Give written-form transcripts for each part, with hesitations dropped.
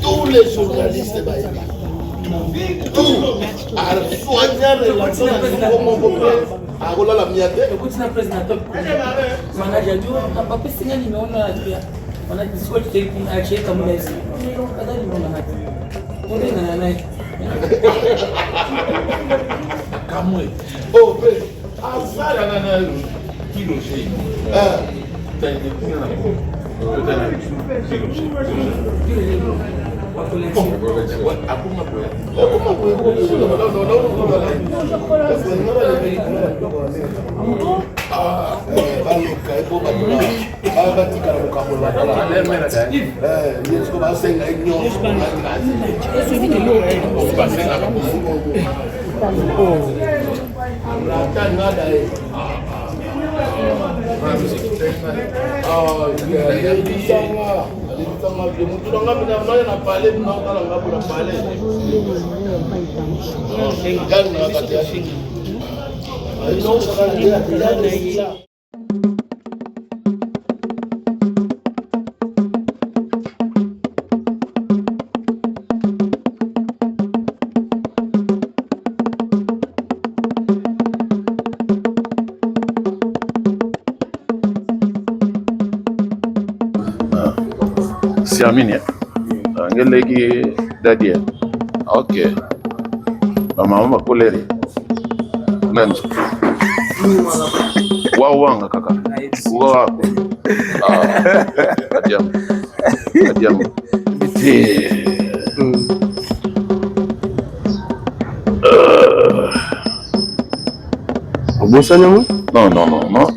Tous les journalistes, tout, à soigner les relations avec la Siamini, angelegi dadia. Okay. Mama koleri. Nanzo. Wawanga kaka. Wa. Adiam. Adiam. Obosanya? Non.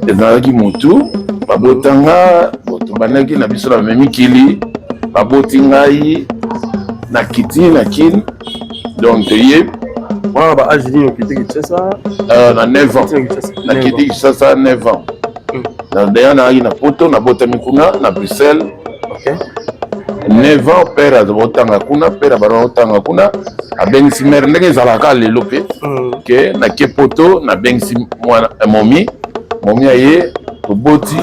Ezalaki mutu babotanga botobanaki na biso na memikili baboti ngai na kiti na kin donc ye Wa ba ajini okiti Kinshasa na 9 ans na kiti Kinshasa 9 ans na daya na na poto na botami kuna na Bruxelles. OK 9 ans père azobotanga kuna père barotanga kuna abengisi mère ndenge ezalaka lelo pe ke na kepoto na bengisi mwana momi aye toboti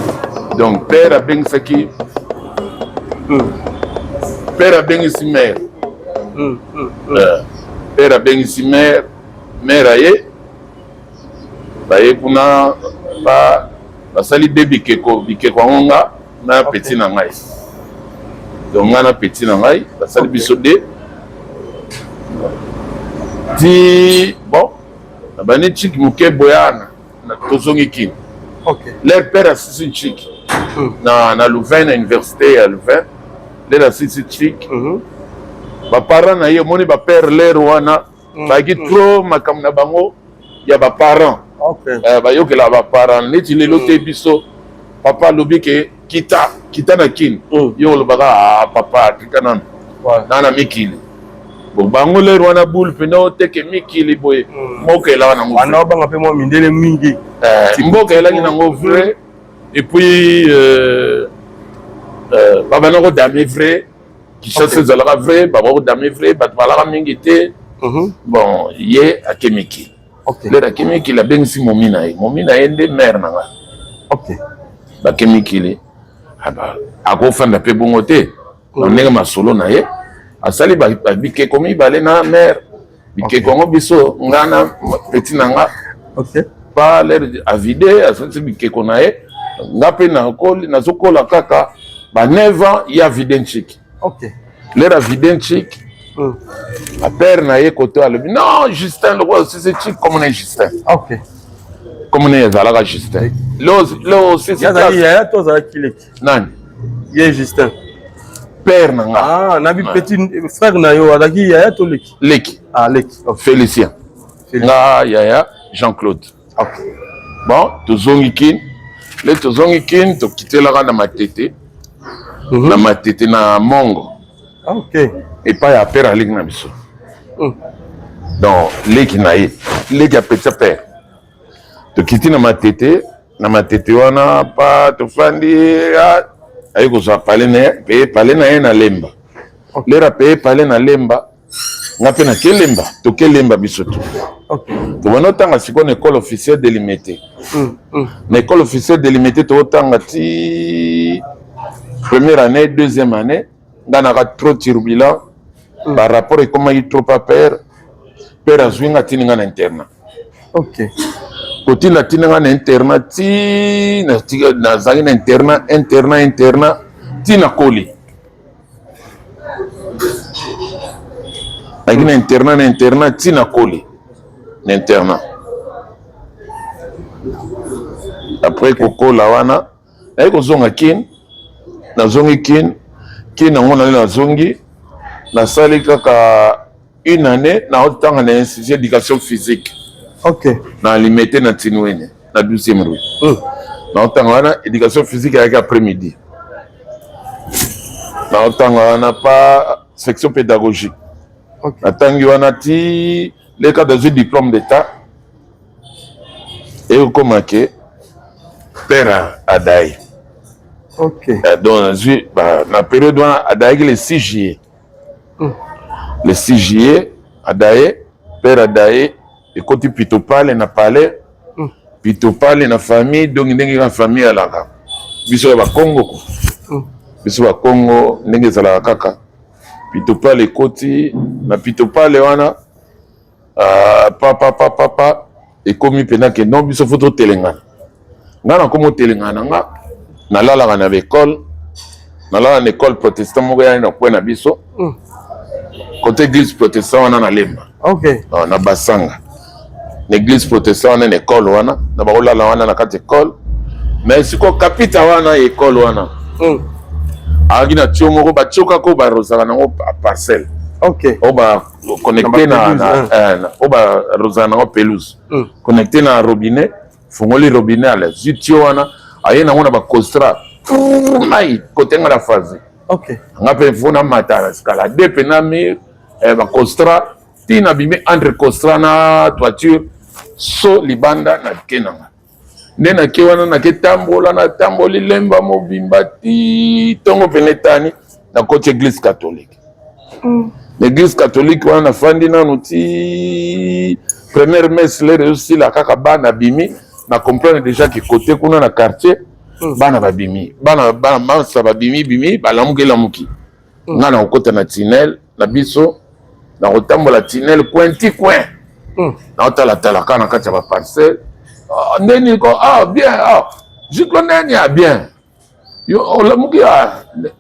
donc père abengisaki père abengisi mère père abengisi mère aye baye kuna basali de bikeko ngonga na petit na ngai donc nga na petit na ngai basali biso de ti bon nabani chiki moke boyana na tozongi kini. OK Leur père a sisi chiki na Louvain na université ya Louvain leur a sisi chiki ba parents na ye moni ba père leur wana ba ki trop makam na bango ya ba parents. OK ba yokela ba parents neti lelo te biso papa lobi ke kita na kin yo lo baka papa tikana na mikili bo bango leur wana boule peno te ke mikili boye mokela wana wana banga pe mo mindele mingi mboka elaki nango vrai et puis baba nako dame vrai Kinshasa ezalaka vrai baba ko dame vrai bato balaka mingi te bon ye akemiki lero akemiki abengisi momi na ye nde mare na nga. OK bakemikili akofanda mpe bongo te na ndenge masolo na ye asali bikeko mibale na mare bikeko yango biso nga na petit na nga pa lere avide asalisi bikeko na ye nga mpe nazokola kaka ba 9 ans ye avide nchiki lere avide nchiki apere na ye koto alobi non Justin lokola osisi chiki komona ye Justin komona ye ezalaka Justin leo osisi nani ye Justin père nanga. Ah, nabi petit frère na yo adaki yaya to leki. Leki. Ah, leki. Okay. Félicien. Nga yaya Jean-Claude. Okay. Bon, tozongi kin. Le tozongi kin to kitelaka na matete. Na matete na mongo. OK. Et pas ya père alik na biso. Donc leki na ye. Leki a petit père. To kiti na matete wana pa to fandi ayi ko so parler na ye na lemba. Lera pe parler na lemba. Nga pe na kelemba, to kelemba biso to. OK. To wana tanga siko na école officielle délimitée. Na école officielle délimitée to tanga ti première année, deuxième année, nga na trop turbulent par rapport et comment il trop pas père azwinga tininga na internat. OK. Côté na tininga na internat ti na zangi na internat ti na koli. Avec internat ti na koli. Internat. Après koko la wana, ay ko zonga kin, na zongi kin na ngona na zongi, na sali kaka une année na otanga na institut d'éducation physique. OK. Na limité na tinwene, na 12e rue. Na otanga wana éducation physique avec après-midi. Na otanga wana pas section pédagogique. OK. Atangi wana ti les cas de diplôme d'état et au commencé père Adaï. OK. Donc na période Adaï le 6 juillet. Le 6 juillet Adaï père Adaï et côté Pitopale na palais Pitopale na famille donc ndenge na famille alaka. Biso ba Congo ko. Biso ba Congo ndenge zala kaka. Pitopale koti na Pitopale wana papa et comme pena que non biso photo telengana ngana comme telengana nga na lala na école na lala na école protestant moko ya na point na biso côté église protestant wana na lemba. OK. Na basanga l'église protestant wana na école wana na ba lala wana na kati école mais siko kapita wana école wana agina tio moko ba tioka ko ba rozala nango parcelle. OK. Oba connecté na oba rozana na pelouse. Connecté na robinet, fongoli robinet ala zitio wana ayena ngona ba costra. Mai côté ngala phase. OK. Ngape fona matara skala depe na mir ba costra tina bime entre costra na toiture so libanda na kenanga. Nena ke wana na ke tambola na tamboli lemba mobimba ti tongo penetani na côté église catholique. L'église catholique wana fandi na noti première messe les aussi la kaka bana bimi na comprendre déjà que côté kuna na quartier bana babimi bana masa babimi bimi balamuke lamuki ngana okota na tunnel na biso na kotambola tunnel coin na otala tala kana kati ba parcelle ndeni ko bien je connais bien yo lamuki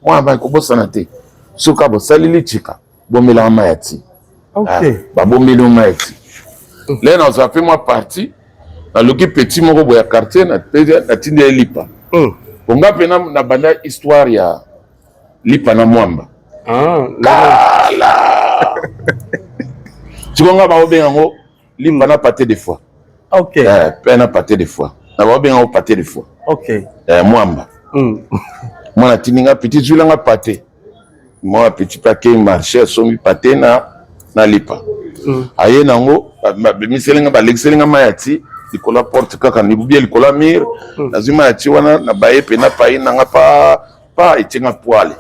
moi ba ko bosana te suka bo salili chika bomela mayati. OK. Ba bomela mayati. Là na za fait moi partie na loki petit moko boya quartier na tinde lipa. Bonga pena na banda histoire ya lipa na mwamba. Kala. Tu konga ba obenga ngo lipa na pâté des fois. OK. Pena pâté des fois. Na ba obenga ngo pâté des fois. OK. Mwamba. Moi na tininga petit zulanga pâté. Moi petit paquet marché somi pâté na lipa. Aye nango ba miselinga ba l'exelinga mayati likola porte kaka ni bubia likola mir lazima yati wana na baye pena pai nanga pa etinga poale.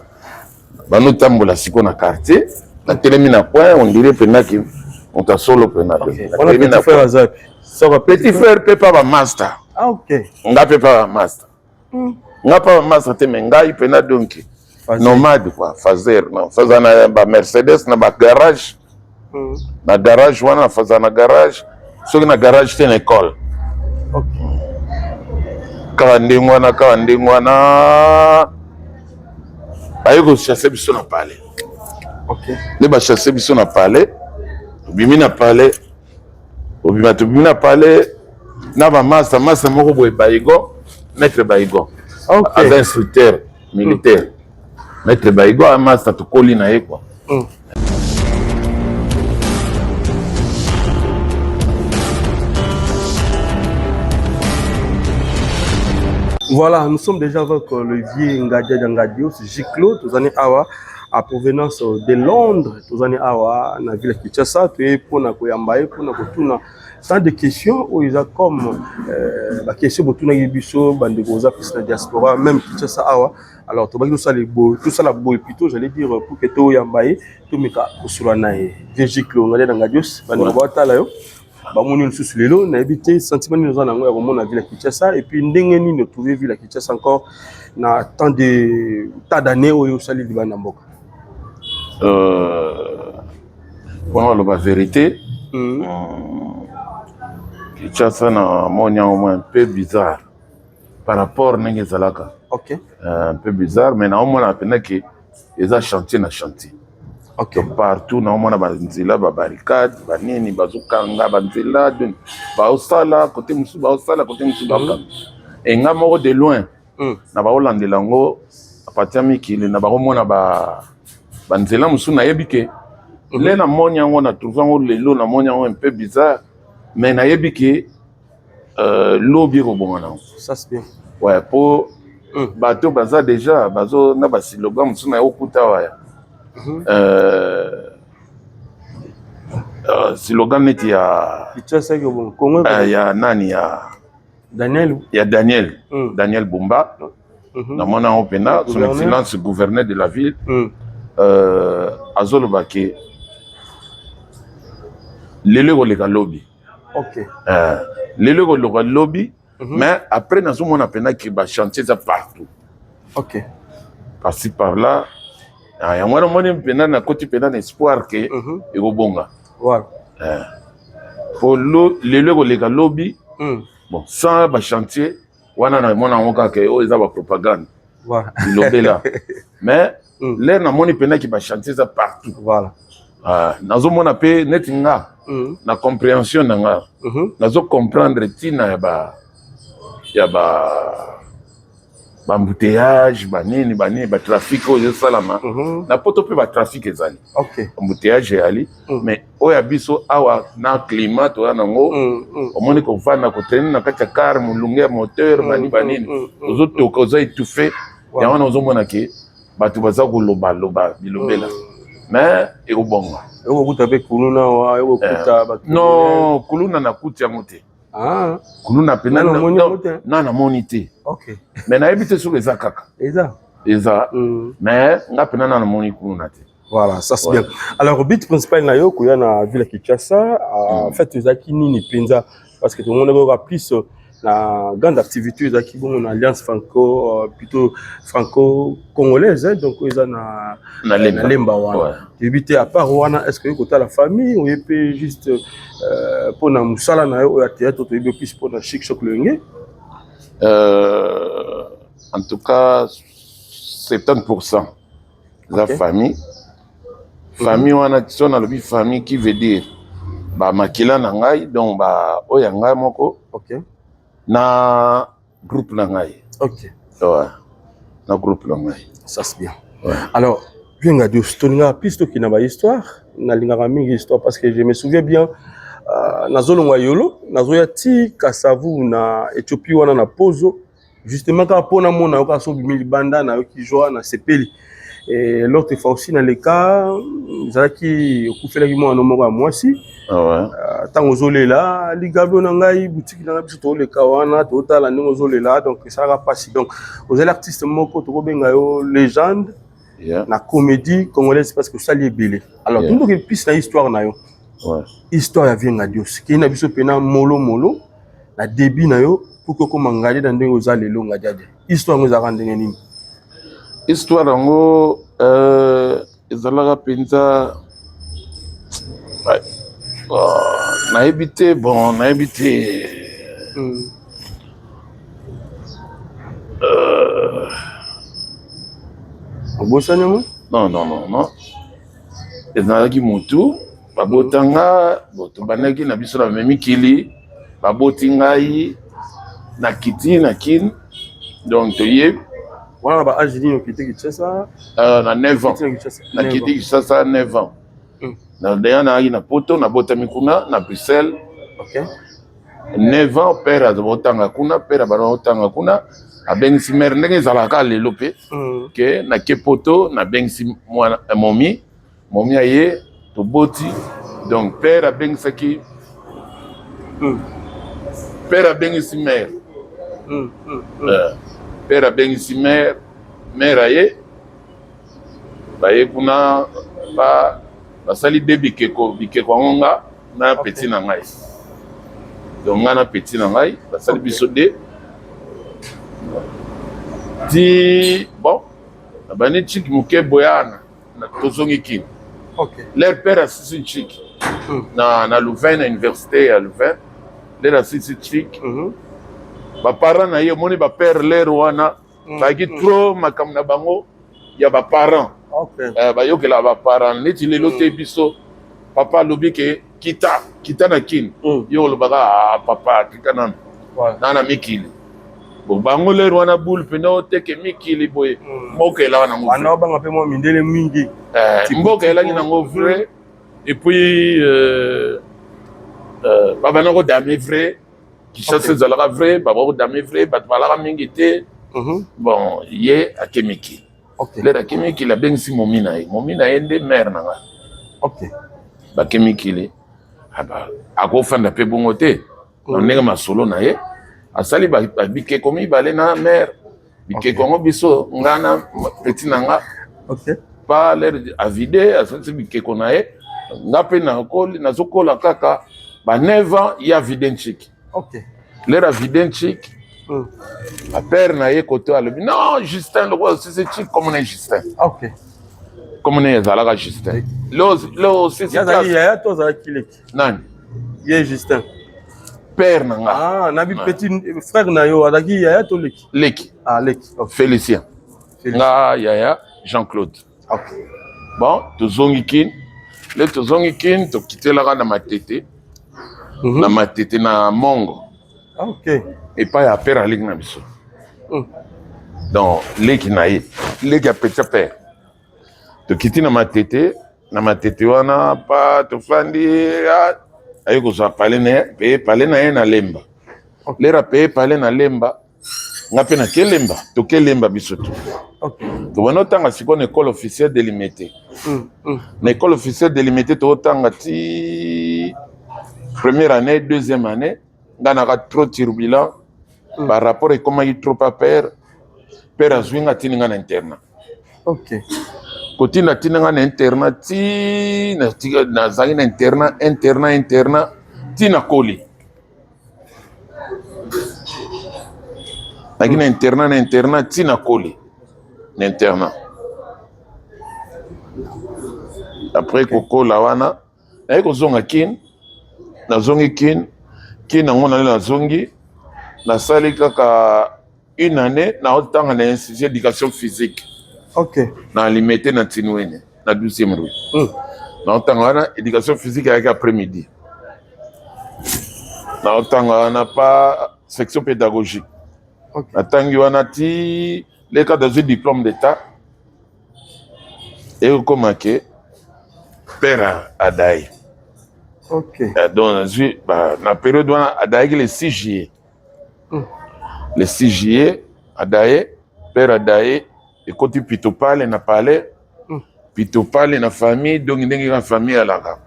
Bano tambola siko na quartier na telemi na point on dirait pena ki on ta solo pena. On a petit frère Azap. So petit frère pepa ba master. OK. Nga pepa ba master. Nga pa master te menga pena donc nomade quoi, fazer non, fazer na ba Mercedes na ba garage. Na garage wana fazer na garage, soki na garage tem na école. OK. Kawa ndingwana ayo ko chasser biso na palais. OK. Ne ba chasser biso na palais. Bimi na palais. Obima to bimi na palais na ba master moko boy baigo, maître baigo. OK. As instructeur militaire. Maître Baigo amasa tukoli na ye quoi. Voilà, nous sommes déjà avec le vieux Ngadia Ngadio, c'est Giclo, tous années awa, à provenance de Londres, tous années awa, na ville de Kinshasa, tu es pour na koyambaye, pour na kotuna. Tant de questions où ils ont comme la question pour tout na yibiso, bande goza plus la diaspora, même Kinshasa awa. Alors, tout ça les beaux, tout ça la beau plutôt, j'allais dire pour que tu yambaye, tout meka kusuranae. Vieux Giclo, Ngadia Ngadio, bande goza là yo. Bamoni nsusu lelo na habité sentiment nous en ango ya komona ville Kinshasa et puis ndenge ni ne trouver ville Kinshasa encore na tant d'années oyo sali libana mboka pour la vérité Kinshasa na monia au moins un peu bizarre par rapport nenge zalaka. OK, un peu bizarre mais na omona pena que eza chantier na chantier. OK, partout na omona banzela ba barricade banini bazokanga banzela ba osala côté musu ba osala côté musu ba enga moko de loin na ba olandela ngo apatia mikili na ba omona ba banzela musu na yebike le na monya ngo na trouver ngo lelo na monya ngo un peu bizarre mais na yebike lobby robongana ça c'est bien. ouais pour bato baza déjà bazo na ba slogan musu na okuta waya slogan neti ya Kinshasa que bon Congo ya nani ya Daniel Daniel Bumba na mona opena son excellence gouverneur de la ville azolo bake lelo koleka lobby. OK, lelo koleka lobby mais après na mona pena ki ba chantier ça partout. OK, par-ci par là. Ya mwana mwana mpena na koti pena na espoir que ekobonga. Voilà. Pour lelo koleka lobby bon sans ba chantier wana na mona ngoka ke o eza ba propagande. Voilà. Ilobela. Mais là na moni pena ki ba chantier ça partout. Voilà. Nazo mona pe netinga na compréhension nanga. Nazo comprendre tina ya ba embouteillage banini ba trafic oyo salama na poto pe ba trafic ezali. OK, embouteillage ali mais oya biso awa na climat to na ngo omoni ko vana ko tenir na kati ya car mulunge moteur banini ozo toka ozo étouffé ya wana ozo mona ke batu baza ko loba bilobela mais ekobonga okuta pe kuluna wa okuta ba non kuluna na kuti ya mote kuluna pena na monité. OK, mais na ebite sur les akaka eza mais nga pena na moni kuluna te. Voilà, ça c'est bien. Alors, le but principal na yo kuya na ville Kinshasa, en fait, ezaki nini penza parce que tout le monde a plus la grande activité ezaki bon une alliance plutôt franco-congolaise donc ils na lemba wana. Éviter à part wana est-ce que côté la famille ou peut juste pour na musala na yo ya théâtre to ebe plus pour na chic choc lenge. En tout cas 70% la famille. Famille wana tsona lobi famille qui veut dire ba makila na ngai donc ba oya ngai moko. OK, na groupe na ngai. OK, Ouais, na groupe na ngai. ça c'est bien. Ouais. Alors bien Ngadio stoninga piste qui na ba histoire na linga mingi histoire parce que je me souviens bien nazolongwa yolo nazoya ti Kasavu na Éthiopie wana na pozo justement ka pona mona ka so bimili banda na ki joa na sepeli. Et l'autre fois aussi dans les cas zaki okufela ki mwana moko ya mwasi tango zolela ligabo na ngai boutique na biso to le kawana to tala ndingo zolela donc ça va passer donc aux artistes moko to benga yo légende na comédie congolaise parce que ça lié belé alors tout que piste na histoire na yo histoire ya vie Ngadio ki na biso pena molo na début na yo pour que comme Ngadio dans ndingo za lelo Ngadio histoire ngo za ndenge nini. Histoire yango ezalaka penza nayebi te bon nayebi te obosani yango non ezalaki motu babotanga tobandaki na biso na memikili baboti ngai na kiti na kini donc toyebi Voilà, bah, Angelino qui était Kinshasa. Na 9 ans. Na kiti Kinshasa 9 ans. Na deya na na poto na botami kuna na Bruxelles. OK. 9 ans père azotanga kuna, père azotanga kuna. Abengisi mère ndenge ezalaka lelo pe. Que na kepoto na bengisi mwana momi. Momi aye to boti. Donc père abengisaki père abengisi mère. Père abengisi mère. Mère aye baye kuna ba basali de bikeko ngonga na petit na ngai. Donc ngana petit na ngai basali biso de di bon bani chiki muke boyana na tozongi kin. OK. Leur père assisi chiki na Louvain, na université à Louvain. Leur assisi chiki. Ba parents na ye moni ba père leur wana ba ki trop makam na bango ya ba parents. OK. Ba yokela ba parents neti lelo te biso papa lobi ke kita na kin. Yo lo baga papa kita na na mikili. Bon bango leur wana boule peno te ke mikili boy. Mokela wana ngo. Ana banga pe mo mindele mingi. Mokela ni ngo vrai et puis baba na ko dame vrai. Qui chasse zalaka vrai, baba ko dame vrai, batbalaka mingi te. Bon, ye akemiki. OK. Le akemiki la bengisi momina ye. Momina ye nde mère nanga. OK. Ba kemiki le. Aba akofanda pe bongo te. Na ndenge masolo na ye. Asali ba bike komi balé na mère. Bike kongo biso ngana petit nanga. OK. Pas l'air à vider, asali bike kona ye. Ngape na koli na zokola kaka ba 9 ans il y a videnchik. OK. L'air à videnchik. Ma père n'a pas côté à l'homme. Non, Justin, c'est chic comme on est Justin. OK. Comme on est Zalaga Justin. Là, c'est ça. Il y a toi ça qui est. Non. Il est Justin. Père nanga. Ah, nabi petit frère na yo adaki il y a toi leki. Leki. Ah, leki. Félicien. Nga yaya Jean-Claude. OK. Bon, tozongikin. Le tozongikin, to quitter la na matete. Na matete na mongo. OK. Et pas à père à l'igna biso. Donc, leki na ye. Leki a petit père. To quitter na matete wana pa to fandi ayo ko za pale na ye na lemba. Lera pe pale na lemba. Ngape na kelemba, to kelemba biso to. OK. To wana tanga siko école officielle délimitée. Na école officielle délimitée to tanga ti première année, deuxième année, ngana trop turbulent. Par rapport à comment il trop pas père a joué à Tiningan internat. OK. Côté na Tiningan internat, na zangin internat, tina koli. Nagina internat, tina koli. Internat. Après koko lawana, ay ko zonga kin, na zongi kin na ngona na zongi. Na sali kaka une année na otanga na institut d'éducation physique. OK. Na limité na Tinwene na 12e rue. Na otanga na éducation physique avec après-midi. Na otanga na pas section pédagogique. OK. Na tangi wana ti les cas de diplôme d'état. Et comment que père Adaï. OK. Donc na période wana Adaï le 6 juillet. Le 6 juillet, Adaye, père Adaye, et quand tu pitopale na palais, pitopale na famille, donc ndenge na famille alaka.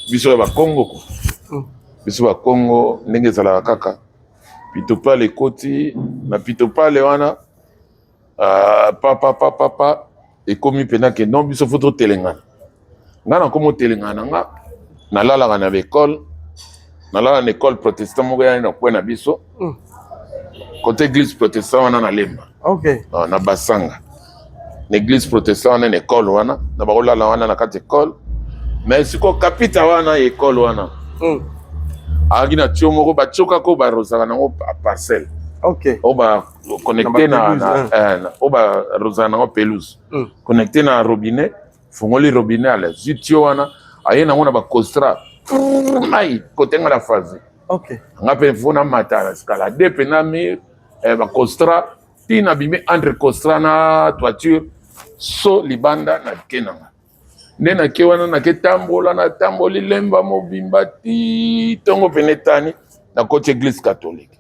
Biso ba Congo ko. Biso ba Congo ndenge zala kaka. Pitopale koti na pitopale wana papa et komi pena ke non biso foto telengana. Ngana komo telengana nga na lala na école. Na lala na école protestant mo ya na kwa na biso. Côté église protestante wana na lemba. OK. Na basanga. L'église protestante wana na école wana, na bakolala wana na kati école. Mais siko kapita wana école wana. Agina tio moko ba tioka ko ba rozaka nango parcelle. OK. O ba connecté na o ba rozaka nango pelouse. Connecté na robinet, fongoli robinet ala zitio wana, ayena ngona ba costra. Mai côté ngala phase. OK. Ngape fona matala skala de penami ba costra tina bimi entre costra na toiture so libanda na kenanga nde na ke wana na ke tambola na tamboli lemba mobimba ti tongo penetani na côté église catholique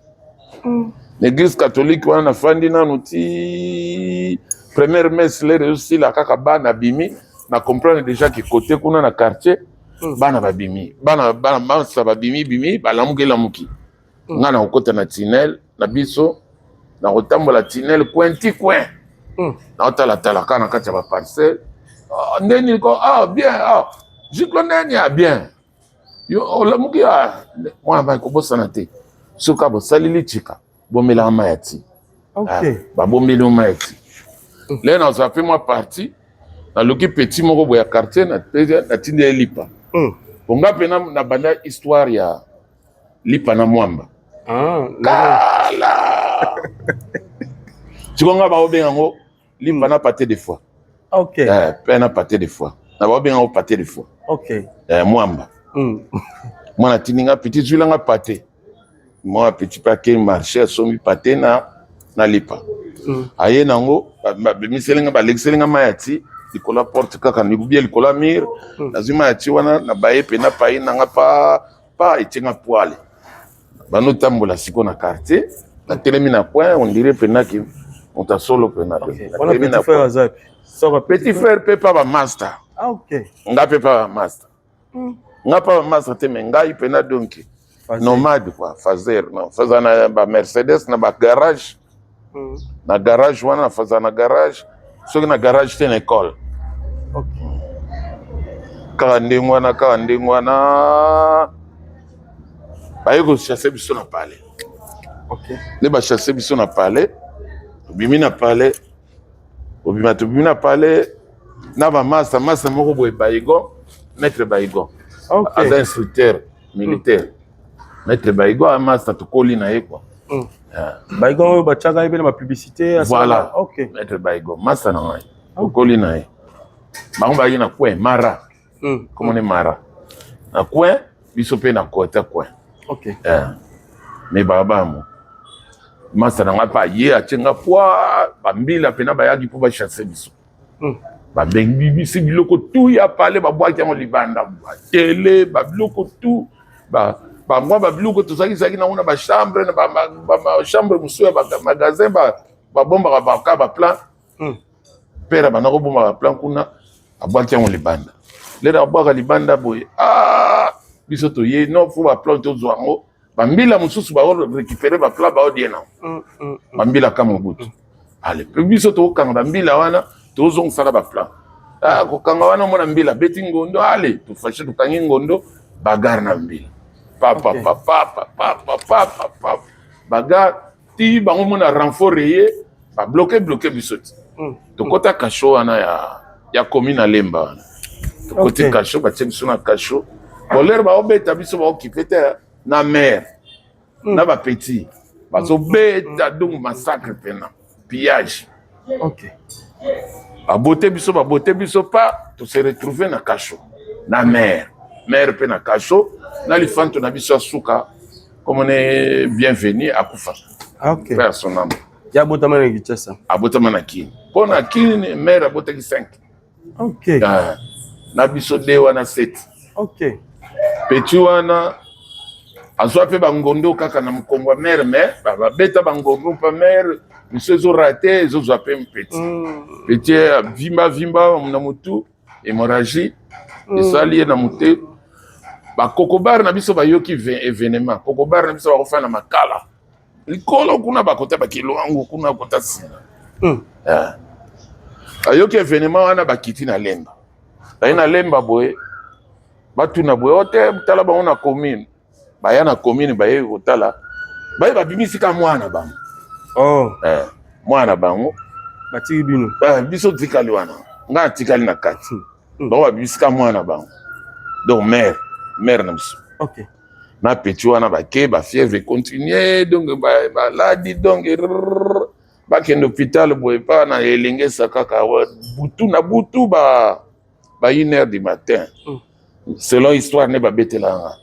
l'église catholique wana na fandi nanu ti première messe lere aussi la kaka bana bimi na comprendre déjà que côté kuna na quartier bana babimi bana babimi bimi balamuki lamuki nga na kokota na tunnel na biso na kotambola tunnel coin ti coin na otala ka na kati ya baparcelle ndeni ko bien jiklo ndeni bien yo olamuki mwana bani kobosana te soka bosalili chika bomelaka mai ya ti babombeli mai ya ti lelo nazwa mpe mwa parti naluki petit moko boya quartier na tindi ya lipa bonga mpe na banda histoire ya lipa na mwamba kala tikonga baobenga ngo lipa na pâté de fois pe na pâté de fois na baobenga ngo pâté de fois mwamba mwana tindinga petit zwilanga pâté mwa petit pake marché asombi pâté na lipa aye nango bemiselenga balekiselenga mai ya ti likolo porte kaka nikubia likolo mire nazwi mai ya ti wana na baye mpe na pai nanga pa etienga poale banotambola siko na quartier natelemi na coin on dirait penaki monta solo pena petit frère mpe pa bamaster nga mpe pa bamaster nga pa bamaster te me ngai pena donki nomade quoi fazer non faza na ba Mercedes na ba garage na garage wana faza na garage soki na garage te na école kaka ndenge wana baye kochasse biso na palais nde bachasse biso na palais obimi na palais tobimi na palais na bamasa moko boye bayigon maître bayigon aza instructeur militaire maître bayigon amasa tokoli na ye quoi bayigon oyo batiaka ye mpe na bapublicité voilà maître bayigon masa na ngai tokoli na ye bango bayi na coin mara komone mara na coin biso mpe na kota coin me babamo masa na ngai mpe aye atienga poi bambila mpena bayaki mpo bachasse biso babengi biso biloko tu ya pale babwaki yango libanda batele babiloko tu bamwa babiloko tozakisaki nango na bachambre na bachambre mosusu ya bamagasin babombaka baka baplan pere banda kobomba baplan kuna abwaki yango libanda lelo abwaka libanda boye biso toye no fo baplan tozwa yango bambila mosusu baorécupere baplan baodie nango bambila ka mobutu ale mpe biso tokokanga bambila wana tozongisaka baplan kokanga wana omona mbila beti ngondo ale tofashe tokangi ngondo bagare na mbila bagare ti bango mona renfort ye babloke biso ti tokota kasho wana ya commune alemba wana tokoti kasho batie biso na kasho bolere baobeta biso baokipe te na mer na bapetit bazobeta donc massacre pena pillage babote biso pa to se retrouver na kasho na mer pe na kasho na lifanto na biso asuka comme on est bienvenu akufa père son âme ya botama na Kinshasa abotama na kini po na kini mer abotaki 5 na biso de wana 7 petit wana azwa pe bangondo kaka na mkongo mer mais babeta bangondo pa mer biso ezorate ezozwa pe petit vimba na mutu hémorragie esali na mute bakokobar na biso bayoki événement kokobar na biso bakofana na makala likolo kuna bakota bakilo yango kuna kota sina ayoki événement wana bakiti na lemba baye na lemba boye batuna boye ote tala bango na commune baya na commune baye kotala baye babimisika mwana bango mwana bango batiki bino biso tikali wana nga tikali na kati bango babisika mwana bango donc mère na biso na petit wana bake bafièvre continue donc baladi donc bakende hôpital boye pa na elengesa kaka butu na butu ba 1h du matin selon histoire ne babetelanga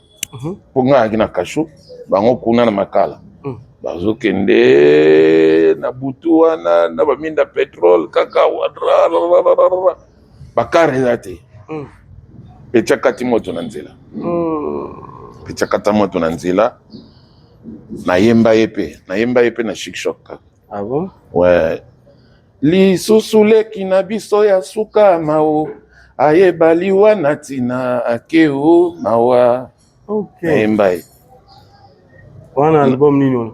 mpo nga aki na kasho bango kuna na makala bazokende na butu wana na baminda pétrole kaka bakare eza te pecha kati moto na nzela pecha kata moto na nzela nayemba ye pe na Chic Choc kaka. Ah bon? Ouais. Lisusu leki na biso ya suka mao ayebali wana tina akeo mawa. Okay. Nayemba ye. Wana album nini wana?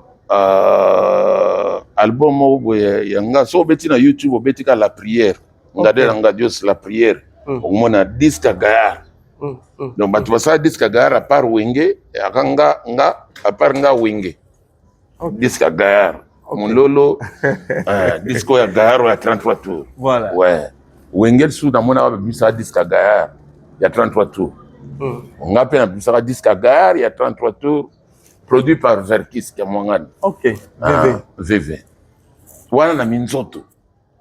Album moko boye yanga so beti na YouTube obeti ka la prière. Ngade na ngadios la prière. Omona disque Gaillard. Donc batu basa disque Gaillard à part Wenge akanga à part nga Wenge. Disque Gaillard. Mon lolo disco ya Gaillard ya 33 tours. Voilà. Ouais. Wenge sous dans mon aba bisa disque Gaillard ya 33 tours. On a peine bisa disque Gaillard ya 33 tours. Produit par Verkis Kamwangan. Ok. VV. Wana na minzoto.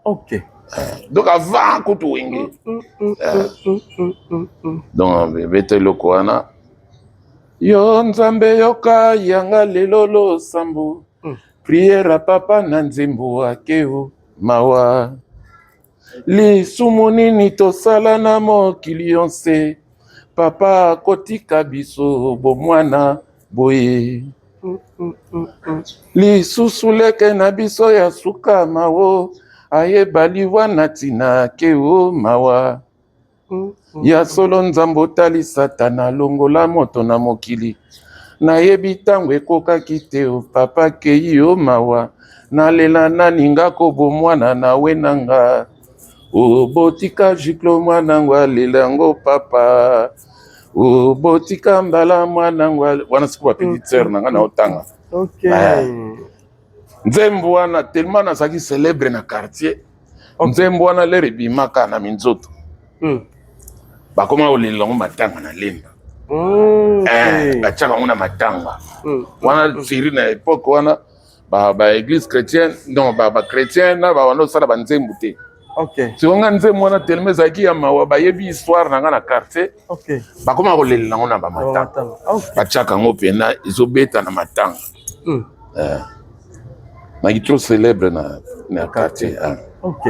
Ok. Donc avant que tu wingi. Donc bete loko wana. Yo nzambe yoka yanga lelolo sambu. Prière à papa na nzembo akeo mawa. Li sumunini tosala na mokili yonse. Papa kotika biso bomwana. Boye lisusu leke na biso ya suka mawo ayebali wana tina keo mawa ya solo nzambo tali satana longola moto na mokili nayebi ntango ekokaki te o papa kei yo mawa nalela naninga kobomwana nawe nanga o botika jiklo mwanango alela yango papa o botika mbala mwanangu wana siku bapetiteur nanga na otanga. Ok. Nzembo wana tellement nazaki célèbre na quartier. Nzembo wana lere bimaka na minzoto. Bakoma olelango matanga na lemba. Bachaka ngona matanga. Wana siri na époque wana ba église chrétienne non ba chrétien na ba wana sala ba nzembo te. Ok. Si on a nzembo wana tellement zaki ya mawa ba yebi histoire nanga na quartier. Ok. Bakoma kolelela ngo na ba matanga. Bachaka ngo pena izobeta na matanga. Mais il est trop célèbre na quartier. Ok.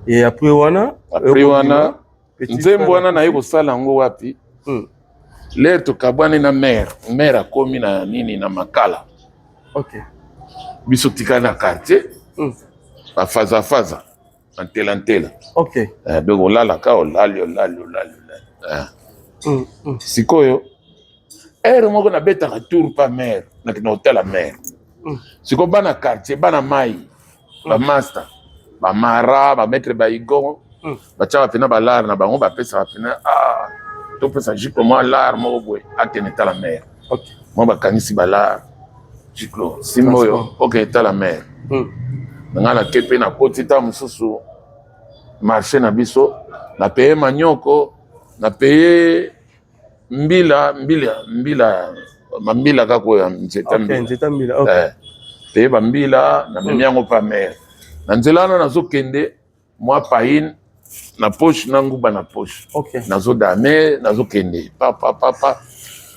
Et après wana? Après wana nzembo wana na yebo sala ngo wapi? L'air to kabwane na mère akomi na nini na makala. Ok. Biso tika na quartier. Ba faza. Antela. Ok. Donc olala ka olali. Sikoyo. Moko na beta retour pa mère na kina hotel la mère. Siko bana quartier bana mai. Ba master. Ba mara, ba maître ba igon. Ba tcha pena ba lar na bango ba pesa pena to pesa jiko mo lar mo boy akene ta la mère. Ok. Mo ba kanisi ba lar. Jiko simoyo ok ta la mère. Nangana kepe na kotita mususu marché na biso na paye manyoko na paye mbila kako ya nzeta mbila. Okay. Paye mbila na memiango pa mère na nzela na nazokende mwa paine na poche na nguba na poche. Okay. Nazodame nazokende papa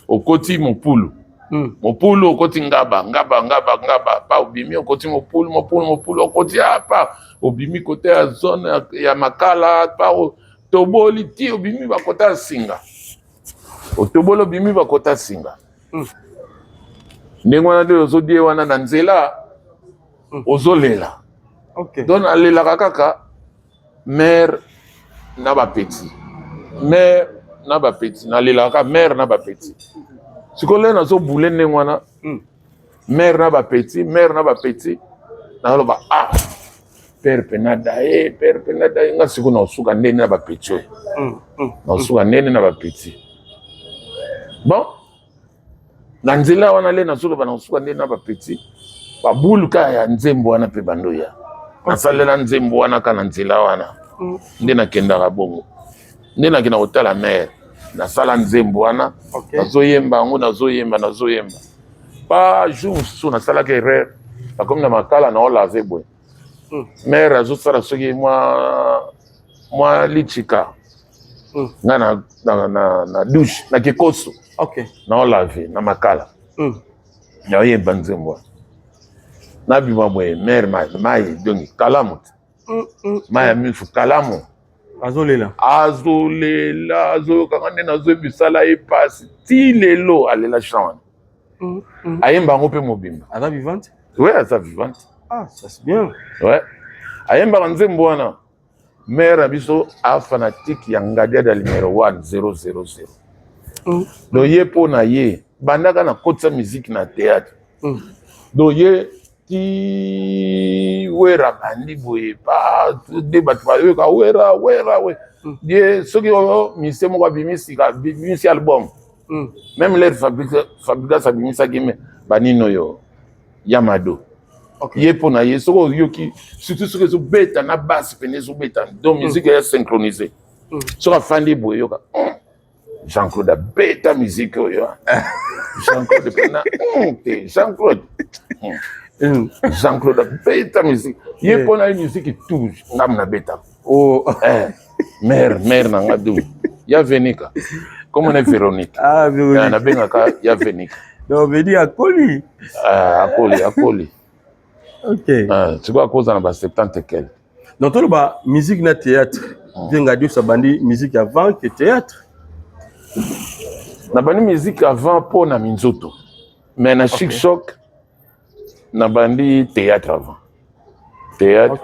okoti mopulu. Mopulu okoti ngaba pa obimi okoti mopulu okoti apa obimi kote ya zone ya makala pa toboli ti obimi bakota singa otobolo obimi bakota singa ndenge wana nde ozodie wana na nzela ozolela. Okay. Donc alelaka kaka mère na bapeti nalelaka mère na bapeti sikole nazo boule ndenge wana mère na bapeti naloba père penada nga siku na osuka ndeni na bapeti oyo na osuka ndeni na bapeti bon na nzela wana le nazoloba na osuka ndeni na bapeti babuluka ya nzembo wana mpe bandoya nasalela nzembo wana ka na nzela wana nde nakendaka bongo nde nakenda kotala mère nasala nzembo wana nazoyemba yango nazoyemba pa jour mosusu nasalaki erreur nakomi na makala na olave boye mère azosala soki mwa lichika nga na douche na kikoso na olave na makala naoyemba nzembo wana na bima boye mère mai donc kalamu mai mifu kalamu azolela azoyoka nde nazoyebisala ye pasi ti lelo alela champ ayemba ngo mpe mobimba aza vivante ouais aza vivante ah ça c'est bien ouais ayembaka nzembo wana mère na biso afanatique ya Ngadia da numéro 1 000 do ye mpo na ye bandaka na kotisa musique na théâtre do ye ti wera bandi boye pa de bato bayoka wera we ye soki oyo mise moko abimisi album même leur fabrication abimisaki me banino yo Yamado ye mpo na ye soki oyoki surtout soki ezobeta na basse pene ezobeta donc musique ya synchronisé soki afandi boye yoka Jean-Claude abeta musique oyo Jean-Claude pena te Jean-Claude abeta musique ye mpo na ye musique touche ngam na beta mère na nga du ya Venika comme on est Véronique na bengaka ya Venika donc vedi akoli ok tu vois à cause na ba 70 quel donc tout le musique na théâtre bien Dieu ça bandi musique avant que théâtre na bandi musique avant pour na minzoto mais na Chic Choc na bandi théâtre avant théâtre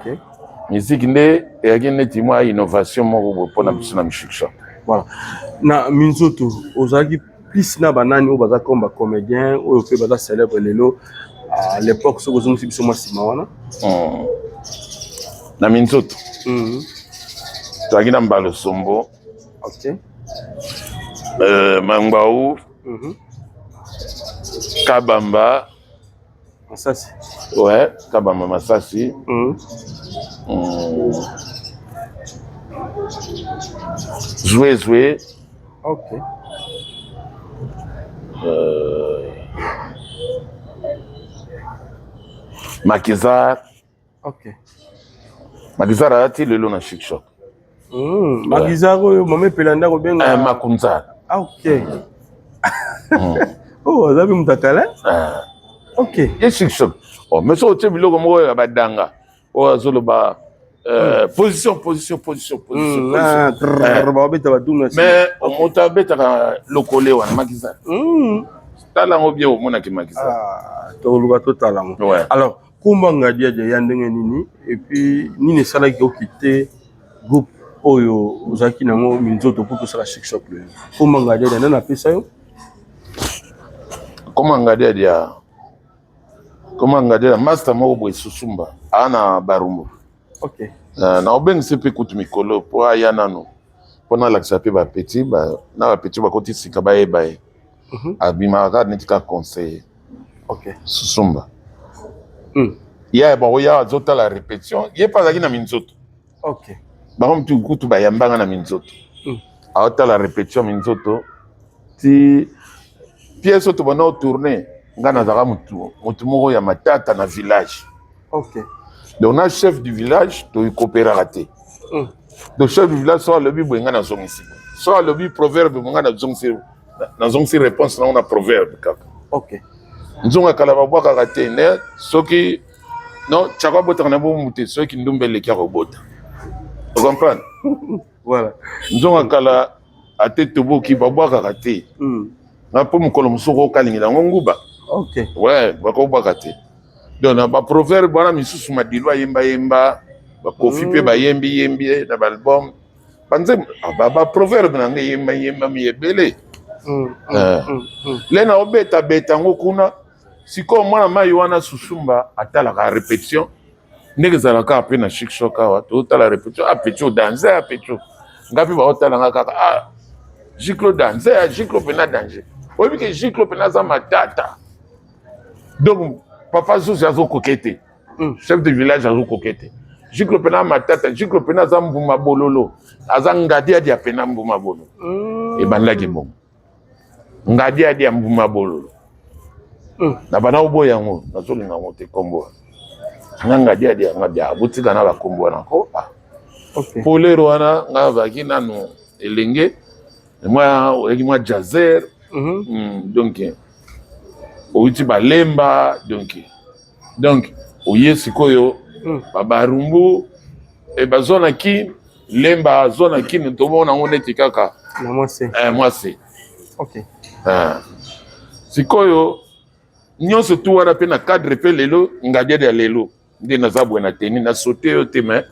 musique nde eyaki neti mwa innovation moko pour na biso na Chic Choc voilà na minzoto ozalaki plus na banani oyo baza comme bacomédien oyo mpe baza célèbre lelo à l'époque soki ozongisi biso mwa nsima wana na minzoto tozalaki na Mbalo Sombo Mangbaou Kabamba Masasi ouais Kabamba Masasi Joué ok Makizar ok Makizar ati lelo na Chic Choc Makizar oyo mama pelanda ko benga Makunzar ok oh azabi mutakala ok et Chic Choc oh mais so te biloko moko ya badanga o azoloba position mais omota betaka lokole wana Makizar tala ngo bien omona ki Makizar to luba to tala ngo alors Kumba Ngadia ya ndenge nini et puis nini sala ki okite groupe oyo ozaki nango minzoto pour tosala Chic Choc le Kumba Ngadia na pesa yo Kumba Ngadia master moko boy susumba ana barumbu ok na obengisi mpe kutu mikolo po aya nano mpona alakisa mpe bapeti na bapeti bakoti sika bayeba ye abimaka neti ka conseiller susumba ye bakoya azotala répétition ye mpe azalaki na minzoto bango mtu kutu bayambanga na minzoto aotala répétition minzoto ti pièce oyo tobanda otourne ngai nazalaka motu moko ya matata na village donc na chef du village toyikopéraka te donc chef du village so alobi boye ngai nazongisi so alobi proverbe mo ngai nazongisi réponse nango na proverbe kaka nzongo ya kala babwakaka te ne soki non tiako abotaka na bomu te soki ndumba eleki akobota ocomprendre voilà nzongo ya kala ate toboki babwakaka te nga mpo mokolo mosuku okalingela yango nguba ouais bakobwaka te donc na baproverbe wana misusu madilu ayembayemba bakofi mpe bayembi na baalbum banzembo baproverbe na ngai yembayembami ebele le na obeta yango kuna sikoyo mwana mai wana susumba atalaka répétition ndenge ezalaka ape na Chic Choc awa totala répétition apeti odanse apeti nga mpe baotalanga kaka Giclo danse Giclo pena danger oyebi ke Giclo pena aza matata donc papa zuzi azokoke te chef de village azokoke te Giclo pena matata Giclo pena aza mbuma bololo aza ngadiadi apena mbuma bololo ebandaki bongo ngadiadi ya mbuma bololo na bana oboya yango nazolinga yango te kombo nga ngadiadi ya ngadi abotika na bakombo wana ko po lero wana nga baki nanu elenge mwa jazer donc outi balemba donc oye sikoyo babarumbu e bazona ki lemba zona ki ne tomona ngone tikaka na mwasi mwasi. OK Sikoyo nyonso tu wana pe na cadre pe lelo ngadiede ya lelo nde naza bwe na teni na sauté yo te mais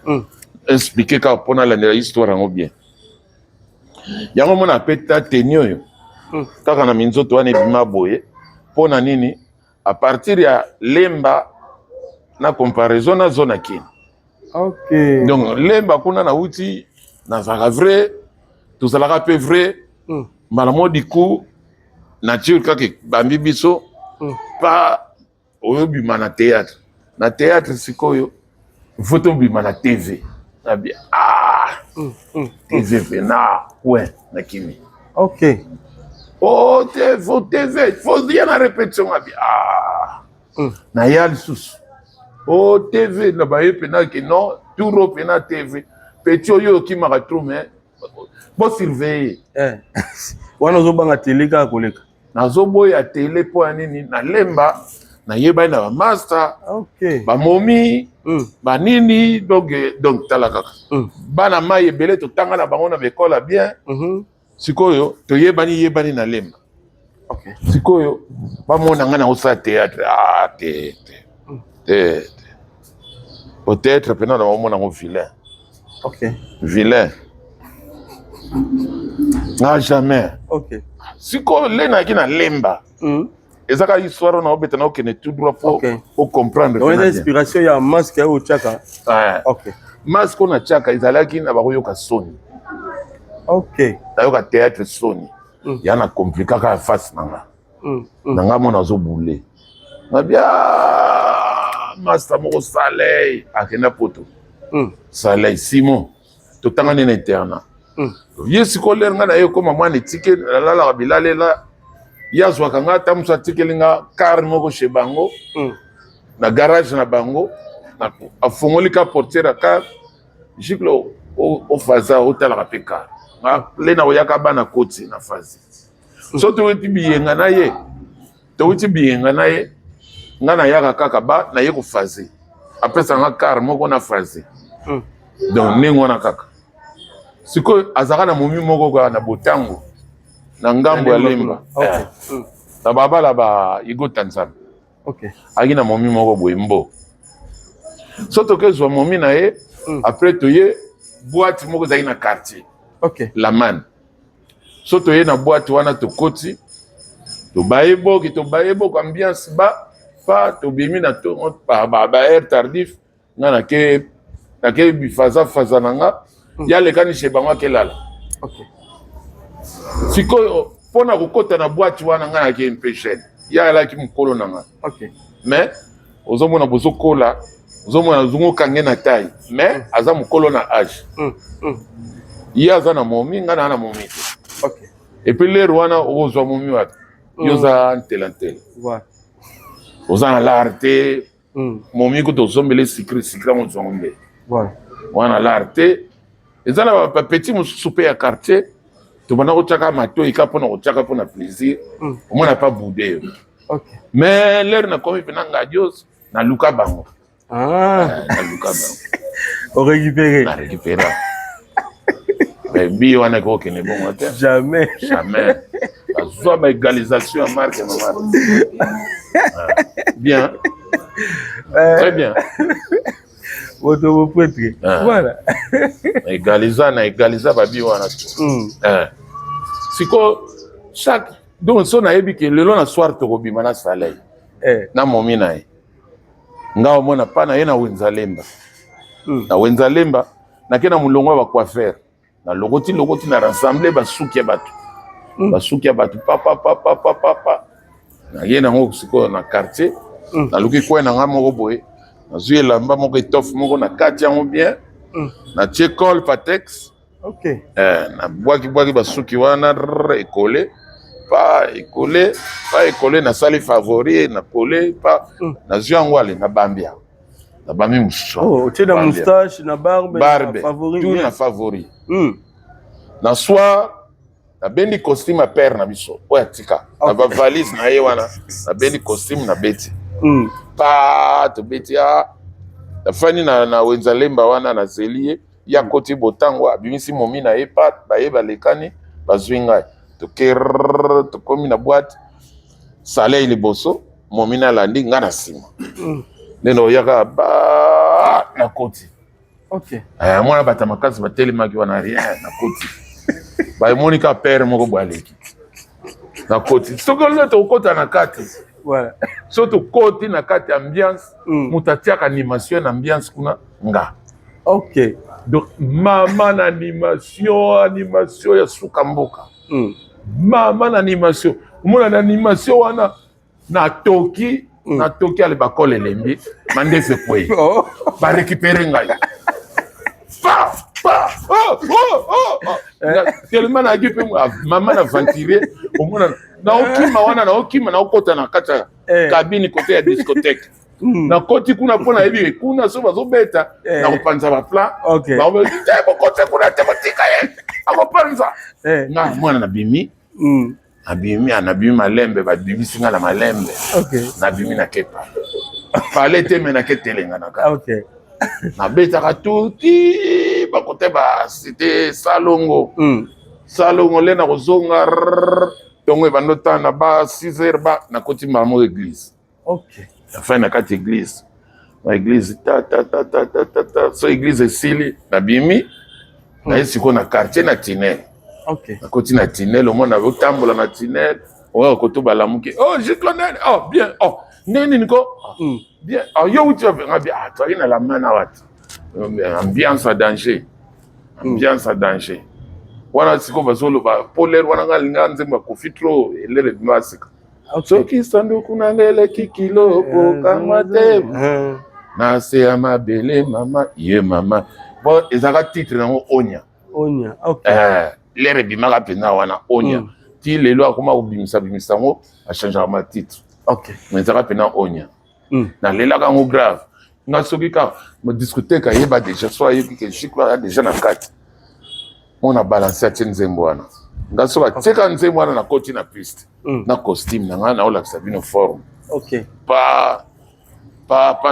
expliquer ka pona la histoire ngo bien yango mona pe ta teni oyo kaka na minzoto wana ebima boye pona nini à partir ya lemba na comparaison na zona kini. OK Donc lemba kuna na uti na zaka vrai tout ça la pe vrai malamo du coup nature kake bambi biso pa oyo bima na théâtre. Na théâtre sikoyo photo bima na TV. Na bien TV na ouais na kimi. OK Oh TV faut dire la répétition na bien na yal sous. Oh TV na ba yepena que non tout pena TV petit oyo ki maka trop mais bon surveiller wana zo banga télé ka koleka nazo boya télé po nini na lemba na yeba na ba master OK ba momi ba nini donc tala kaka bana mai ebele to tanga na bango na bekola bien sikoyo to yebani na lemba. OK sikoyo ba mona ngana osa théâtre peut-être pena na mona ngo vilain. OK Vilain na jamais. OK Sikoyo lena kina lemba ezaka histoire na obeta na okene tout droit pour comprendre. Donc l'inspiration ya masque ya ochaka. OK Masque on a chaka ezalaki na bakoyoka soni. OK Tayoka théâtre soni yana compliqué ka face nanga nanga mona zo boule na bia master moko Saleh akena poto Saleh Simon to tanga na internat yesi koler nga na ye ko mama ne tike la la bilalela yazwa kanga tamsa tikelinga car moko chez bango na garage na bango na afongoli ka portière car jiklo o faza o tala pe car le na oyaka bana koti na fazi so to eti biyenga na ye to eti biyenga na ye nga na yaka kaka ba na ye ko fazi apesa nga car moko na fazi donc nengo na kaka siko azaka na momi moko kwa na botango na ngambo ya lemba na babala ba igo Tanzania. OK aki na momi moko boyembo so to kezwa momi na ye après to ye boîte moko zaki na quartier. OK La man so to ye na boîte wana to koti to bayebo ko ambiance ba pa to bimi na to ba air tardif na ke bifaza nanga ya lekani chez bango kelala. OK sikoyo pona kokota na boîte wana nga na ke impatient ya la ki mukolo nanga. OK mais ozomona bozokola ozomona zungo kange na taille mais aza mukolo na âge ye aza na momi nga na momi te. OK et puis lere wana ozwa momi wapi yoza ntelantele oza na lare te momi kuta ozombele sikri ozwango mbe wana lare te eza na bapetit mosusu mpe ya quartier tobanda kotyaka matoi ka mpona kotyaka mpona plaisir omona pa bude yo. Mais lere nakomi mpe na ngadios naluka bango naluka bango na récupéré mais bi wana kokende bongo te jamais azwa ba égalisation ya marque mama bien très bien Auto prêtre voilà égaliza babi wana siko chaque donc so na yebi ke lelo na soir tokobima na Saleh na momi na ye nga omona pa na ye na wenza lemba na ke na mulongo ba coiffeur na lokoti na rassembler basuki ya bato papa na ye na ngo siko na quartier na luki ko na nga moko boye na zuye lamba moko étoffe moko na kati yango bien na tie col patex na bwaki basuki wana écolé pas écolé na sali favori na collé pas na zuangwale na bambia na bami mususu tu na moustache na barbe favori tout na favori na soir na bendi costume à père na biso oya tika na ba valise na ye wana na bendi costume na beti pa to betia la fani na wenzalemba wana na zelie ya koti botango abimisi momi na epa ba lekani bazwinga to komi na boîte salé liboso momi na landi nga na sima neno yaka ba na koti. OK. Mwana bata makasi batelemaki wana rien na koti. Ba monika père moko bwaleki. Na koti. Sokolo to kota na kati. Voilà. Surtout koti na kati ambiance, mutatia animation na ambiance kuna nga. OK. Donc mama na animation ya sukamboka. Mama na animation. Mona na animation wana na toki ale bakole lembi mandese kwe. Ba récupérer ngai. Tellement na gipe mama na ventire omona na okima na okota na kata cabine côté ya discothèque na koti kuna pona ebi kuna so bazobeta na kopanza ba plan ba bo côté kuna tematika ye akopanza na mwana na bimi abimi malembe ba bimi singa na malembe na bimi na kepa fallait te na ketelenga na ka na beta tuti ba côté ba c'était salongo salongo le na kozonga tongo bandota na ba 6h ba na koti mamo église. OK. La fin na kati église. Ma église ta so église esili na bimi na esiko na quartier na Tinel. OK. Na koti na Tinel au moins na botambola na Tinel o koto balamuki oh je connais oh bien oh nini niko bien oh yo tu vas bien ah toi ina la mana wat ambiance à danger wana siko bazolo ba poler wana ngalinga nzemba kofitro elere masika soki sanduku na ngele kikilo kama te na se ya mabele mama ye mama bon ezaka titre nango onya OK. lere bimaka pena wana onya ti lelo akoma obimisa ngo a changer ma titre. OK. Mais ezaka pena onya na lela kango grave nga soki ka mo discuter ka yeba déjà soit yebi que chikwa déjà na kati on a balancé à nzembo wana nga soka tseka nzembo wana na koti na piste na costume na nga na ola sabino forme. OK. Pa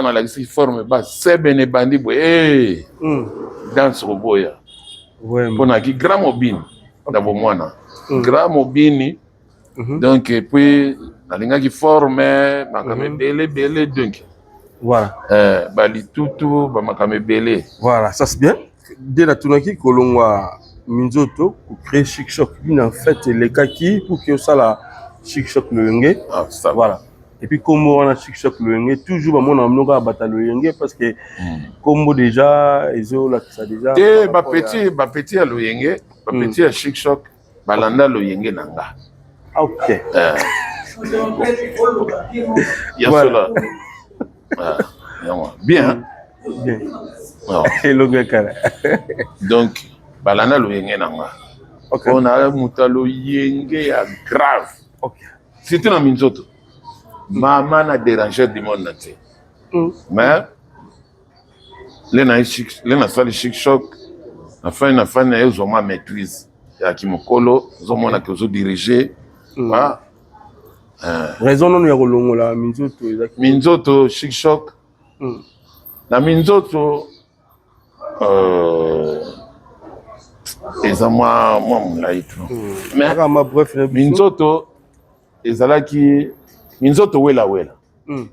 na la forme ba sebene bandi bo danse roboya pona ki grand mobile na bo mwana grand mobile donc et puis nalinga ki forme makame bele donc voilà bali tutu ba makame bele voilà ça c'est bien dès la tunaki kolongwa minzoto pour créer Chic Choc une en fait les kaki pour que ça la Chic Choc le yenge ça voilà et puis comme on a Chic Choc le yenge toujours mon amnoga bata le yenge parce que comme déjà ils ont là ça déjà ba petit à le yenge ba petit à Chic Choc balanda le yenge nanga. OK. Voilà. Bien. Bien. Donc, balana lo yenge nanga. Okay. On a mutalo yenge ya grave. OK. C'était na minzoto. Maman a dérangé du monde entier. Mais lena sali Chic Choc na fin na ezo ma maîtrise ya kimokolo zo mona que zo diriger ba raison non ya kolongola minzoto ezaki minzoto Chic Choc na minzoto eza mwa molai tu mais bref minzoto ezalaki minzoto wela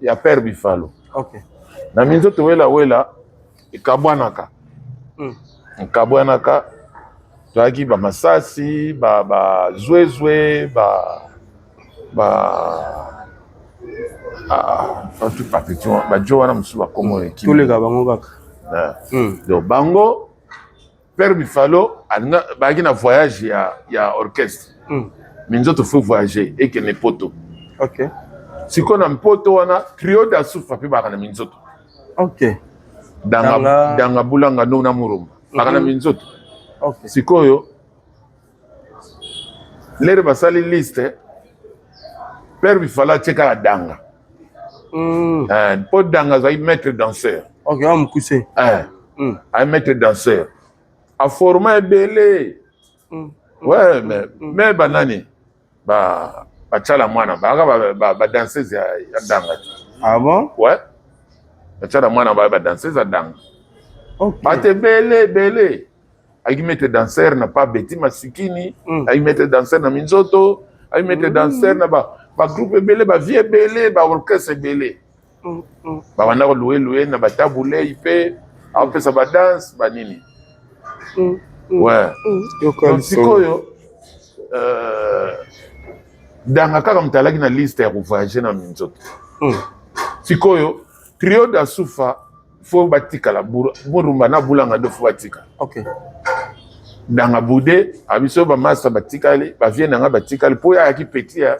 ya père Bifalo. OK. Na minzoto wela ekabwanaka toaki ba masasi ba zwezwe fatu papetio ba jo wana musu ba komo ekimi tous les gars bango kaka donc bango père Bifalo alinga baki na voyage ya orchestre minzoto faut voyager et que ne poto. OK. Siko na mpoto wana trio da sufa pe baka na minzoto. OK. Danga bulanga no na murumba baka na minzoto. OK. Sikoyo lere basali liste père Bifalo cheka la danga. Pour danga za maître danseur. OK, on me coucher. Un maître danseur. A format belé. Ouais, mais banani ba chala mwana ba danseuse ya danga. Ah bon? Ouais. Batiaka mwana ba danseuse adanga. Ok. Bate belé. Aïe mettre danseur n'a pas bêti masikini. Aïe mettre danseur na minzoto. Aïe mettre danseur na ba groupe belé, ba vie belé, ba orchestre belé. Ba wana ko louer na ba taboulé ipé. Après ça ba danse ba nini. Ouais. Donc sikoyo danga kaka mtalaki na liste ya kuvoyager na minzoto. Sikoyo trio da sufa fo batika la burumba na bulanga do fo batika. Ok. Danga bude abiso ba master batikali ba vie nanga batikali po ya ki petit ya.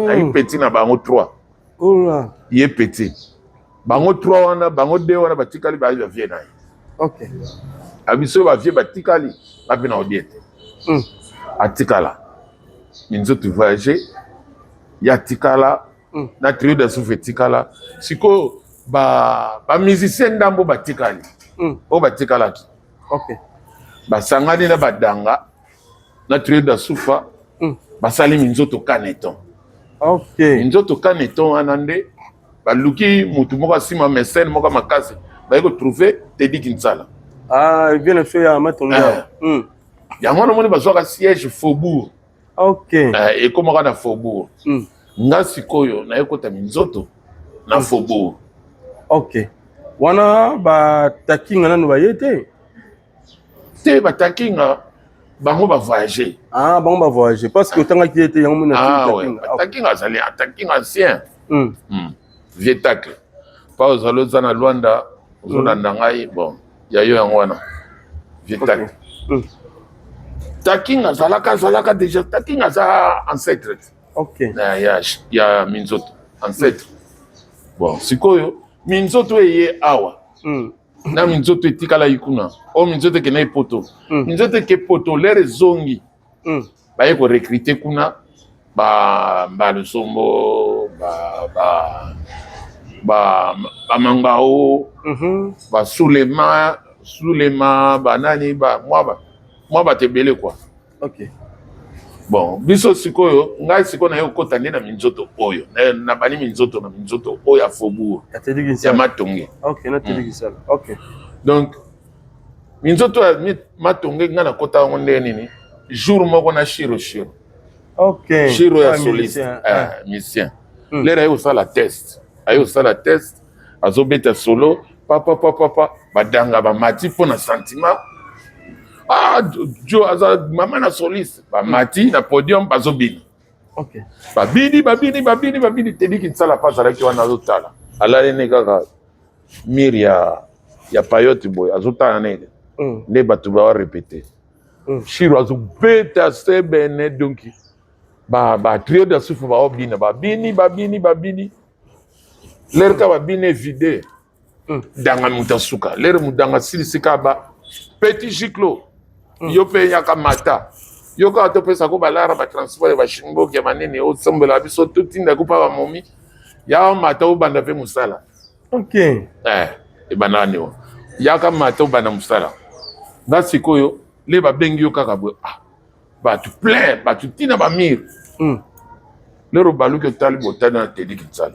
Ayi petit na bango 3. Oula. Yé petit. Bango 3 wana bango 2 wana batikali ba vie na. Ok. Abiso ba vie batikali ba bina odiete. Atikala. Minzoto voyager ya tikala na trio da sufa tikala. Siko ba musicien ndambo batikali. O batikala ki. Ok. Basangani na badanga na trio da sufa basali minzoto kaneton. Ok. Minzoto kaneton anande baluki mutu moko sima mesene moko makasi ba ko trouver Teddy Kinsala. Ah, il vient de faire Matonga. Yango na moni bazwaka siège Faubourg. Ok. Et comment na Faubourg. Nga sikoyo na ekota minzoto na Faubourg. Ok. Wana ba takinga na noyete. Te batakinga bango ba voyager. Ah, bango ba voyager parce que tanga qui était yango na takinga. Takinga zali takinga ancien. Vieux tacle. Pas aux alozana na Luanda, aux ndangai bon, ya yo yango wana. Vieux tacle. Takinga zalaka déjà takinga za ancêtre. Ok. Ya minzoto ancêtre. Bon, sikoyo minzoto eye awa. Na minzoto etikala ikuna. O minzoto ke na ipoto. Minzoto ke poto lere zongi. Ba yeko recruter kuna ba Lusombo ba Mangao ba Sulema ba nani ba moi tebele quoi. Ok. Bon, biso sikoyo ngai siko na yo kota na minzoto oyo na bani minzoto oyo ya Faubourg ya Matonge. Ok, na Teddy Kinsala. Ok. Donc minzoto ya Matonge ngana kota ngonde nini jour moko na Shiro. Ok. Shiro ya soliste musicien. Lera yo sala test. Ayo sala test azobeta solo papa badanga ba mati pona sentiment. Ah, Jo aza mama na soliste ba mati na podium bazobina. Ok. Babini Teddy Kinsala passe avec wana azotala. Ala ne kaka miria ya payote boy azotala ne. Ne batu ba répéter. Shiro azobeta sebene donki. Ba trio da sufu ba obina babini. Lerka babine vide. Danga mutasuka. Lere mudanga silisika ba petit giclo. Yo pe yaka mata. Yo ka to pesa ko balara ba transport ba shimbo ke manene o sambela biso tutinda ko pa ba momi. Ya mata o banda fe musala. Ok. E banani o. Ya ka mata o banda musala. Na sikoyo le ba bengi yo kaka bo. Ba tu plein, ba tu tina ba mir. Le robalu ke tali botana na Teddy Kinsala.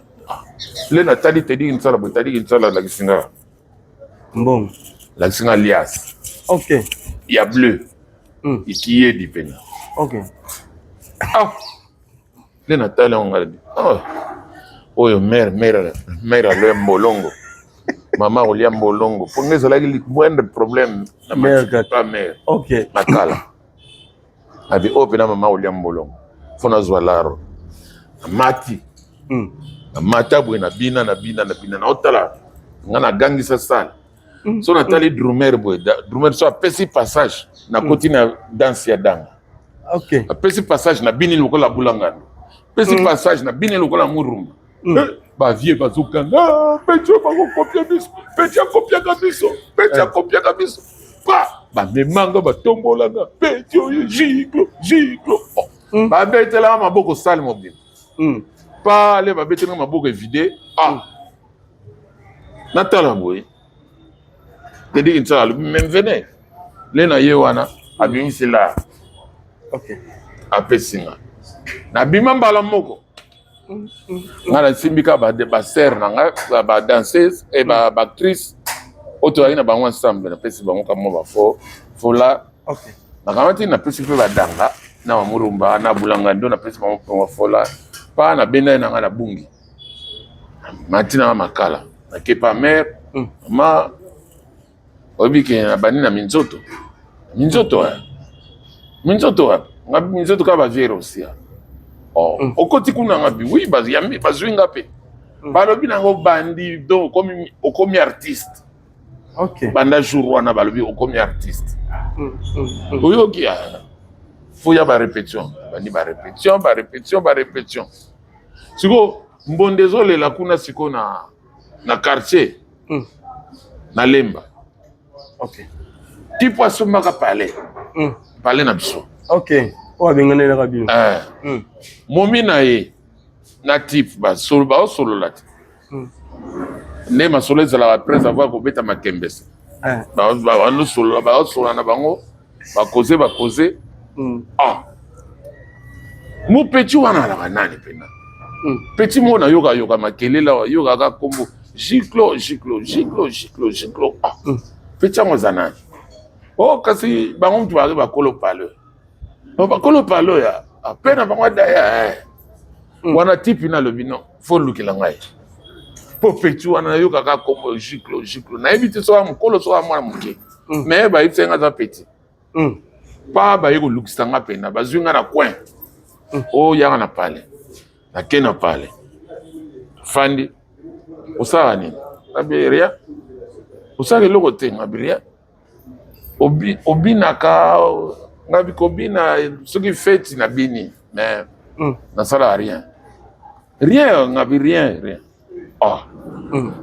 Le na tali Teddy Kinsala bo Teddy Kinsala la kisinga. Bon. La kisinga lias. Ok. Il y a bleu. Qui est dipena. Ok. Le natale on a dit. Oh, mère le mbolongo. Maman on lia mbolongo. Pour nous là il y a moindre problème. Pas mère. Ok. Makala. Abi opena maman on lia mbolongo. Fona zwalaro. Mati. Mata bwe na bina na otala. Ngana gangi sa sala. So natali drummer boy drummer so apesi passage na koti na danse ya danga. Ok. Apesi passage na bini lokola bulanga. Apesi passage na bini lokola murumba. Ba vie bazokanga pecho ba kopia biso. Pecho kopia kabiso. Ba memanga ba tombolanga. Pecho giclo. Ba betela maboko sale mobile. Pa le ba betela maboko vide. Natala boy. Teddy Kinsala, même venez. Lena yewana, abimisi la. Ok. Apesinga. Na bima mbala moko. nga na simbika ba sœur na nga ba danseuse et ba actrice auto ina ba ensemble na pesi bango kama ba fola OK na kamati na pesi pe ba danga na murumba na bulanga ndo na pesi bango fola pa na benda na nga na bungi matina makala na kepa mère ma obike na bani na minzoto nga minzoto ka ba vero aussi okoti kuna ngabi oui yambi bazwinga pe balobi nango bandi donc okomi artiste OK banda jour wana balobi okomi artiste oyoki faut ya ba répétition bandi ba répétition siko mbonde zolela kuna siko na quartier na lemba OK tipo asomaka palais na biso OK o bengane na kabino momi na ye na type ba solo la ne ma solo ezala après avoir kobeta makembese ba solo na bango ba causer mo petit wana la nani pena petit mo na yoka makelela yoka ka kombo giclo petit mo zanani kasi bango mtu ba kolo palo ya apena bango daya wana tipi na lobino fo lukila ngai po petit wana yoka ka kombo giclo na ebiti so mukolo so mwana muke mais ba itsenga za petit pa ba yeko lukisa nga pena bazwinga na coin yanga na pale na kena pale fandi osala nini aberia osala loko te ngabiria obinaka ngabi kobina soki feti na bini mais na sala rien ngabi rien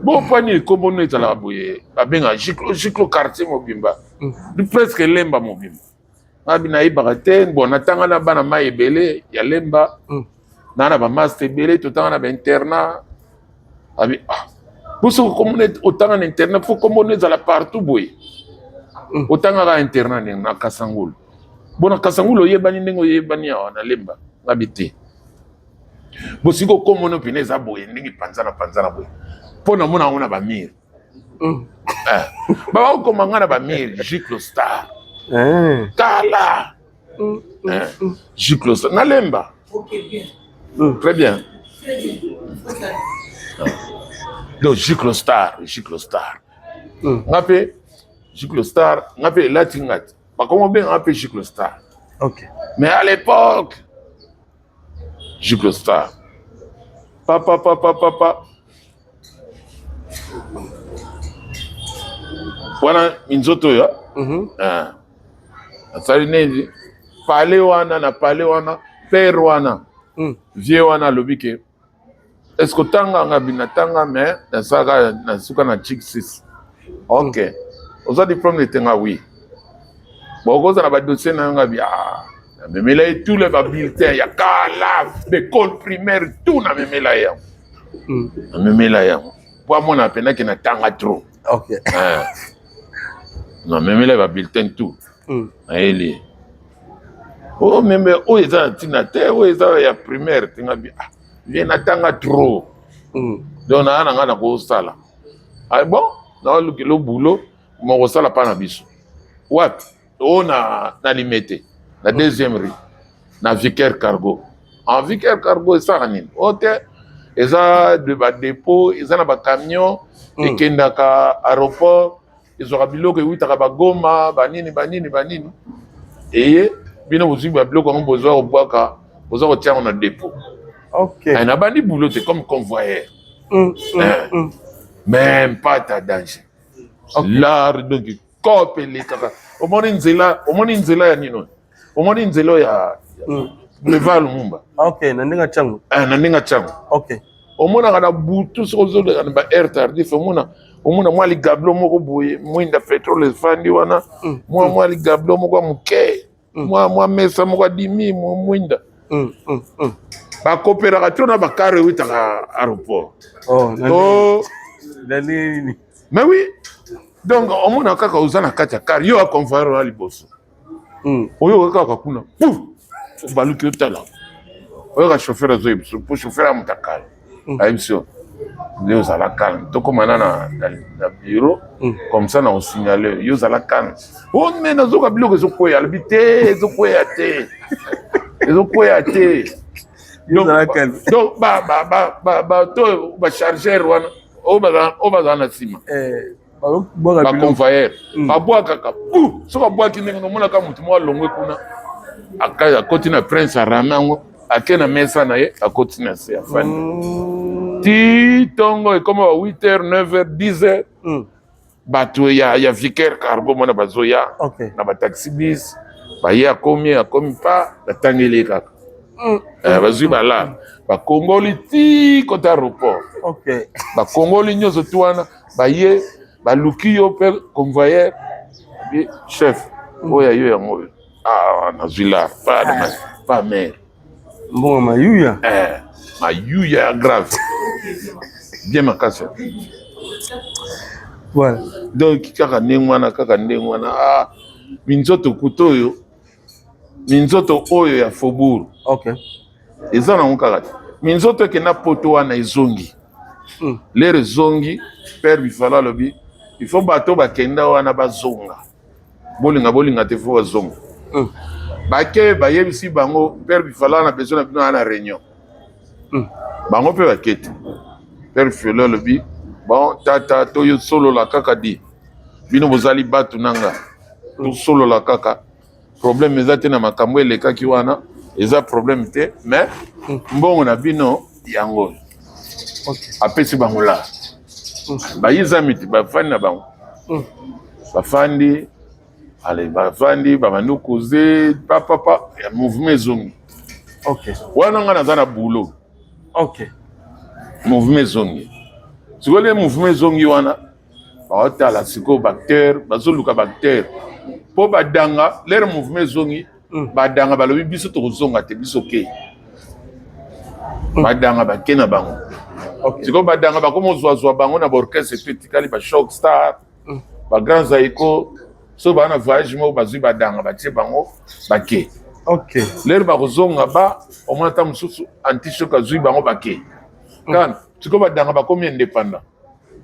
bon pani kombo no ezala boye babenga giclo quartier mobimba du presque lemba mobimba ngabi na ibaka te bon natanga na bana mai ebele ya lemba na ba master ebele totanga na ba internat abi buso komone otanga na internat faut kombo no ezala partout boye otanga ka internat na Kasangulu bona Kasangulu yebani ndenge yebani ya na lemba ngabi te bosiko kombo no pineza boye ndenge panzana boye pona mona ngona ba mir ba ko mangana ba mir giclo star kala giclo star na lemba très bien donc giclo star ngape giclo star ngape latingat ba comment bien ngape giclo star OK mais à l'époque giclo star papa wana minzoto ya asali nezi pale wana père wana vie wana lobike est-ce que tanga ngabina tanga mais na suka na chick 6 OK oza diplôme de tenga oui bon koza na ba dossier na ngabi memela tous les bulletins ya kala d'école primaire tout na memela ya pour moi na pena que na tanga trop OK na memela ba bulletin tout aeli meme eza tina te eza ya primaire tinga bi vient na tanga trop donc na nga na ko sala bon na le boulot mo ko sala pa na biso what na limité la deuxième rue na Vicaire Cargo en Vicaire Cargo ça nini hôtel eza de ba dépôt eza na ba camion ekendaka aéroport ezora biloko ewitaka bagoma banini eye bino bozwi ba biloko ngo bozwa obwaka bozwa kotiango na dépôt OK na bandi boulot c'est comme convoyeur même pas ta danger l'art donc kopele kaka omoni nzela ya nino omoni nzela ya boulevard Lumumba OK na ndinga changu OK omona na butu sozola na ba air tardif omona mwa ligablo moko boye mwinda petrole fandi wana mwa ligablo moko muke mwa mesa moko dimi mwinda ba coopérateur tona ba carré witaka aéroport nani mais oui donc omona kaka uzana kati car yo a convoyeur na liboso oyo kaka kuna baluki otala oyo ka chauffeur azo biso pour chauffeur amutakala ayibiso yo zala calme tokomana na bureau comme ça na osignale yo zala calme o mais nazoka biloko ezokwea alobi te ezokwea te donc to bachargeur wana oyo bazala na nsima baconvoyeur babwakaka soki abwaki ndenge nomonaka motu moko alongwe kuna akoti na prince arame yango ake na mesa na ye akoti na se afandi ti tongo ekoma ba 8h 9h 10h bato ya vicaire cargo mona bazoya na bataxi bis baye akomi pa batangeli kaka bazwi balala bakongoli ti kota aéroport bakongoli nyonso ti wana baye baluki yo mpe convoyeur chef oyo yo yango nazwi lar pa mare bon mayuya mayuya ya grave bien makasi voilà donc kaka ndenge wana minzoto oyo ya faubourg eza nango kaka te minzoto ekenda poto wana ezongi lere ezongi père bifala alobi il faut bato bakenda wana bazonga bolinga te fo bazonga bake bayebisi bango père bifala na besoin na bino wana réunion bango mpe bakete père bifala alobi bon tata toyo solola kaka di bino bozali bato nanga tosolola kaka problème eza te na makambo elekaki wana eza problème te mais mbongo na bino yango apesi bango la bayiza miti bafandi na bango bafandi babandi koze papapa ya mouvement ezongi wana nga naza na boulot mouvement ezongi sikole mouvement ezongi wana baotala sikoyo bacteur bazoluka bacteur mpo badanga lere mouvement ezongi badanga balobi biso tokozonga te biso ke badanga bake na bango sikoyo badanga bakoma ozwazwa bango na baorchestre to etikali bashock star bagrand zaiko so baa na voyage moko bazwi badanga batie bango bake lere bakozonga omona ta mosusu antichoc azwi bango bake kana sikoyo badanga bakomi indépendant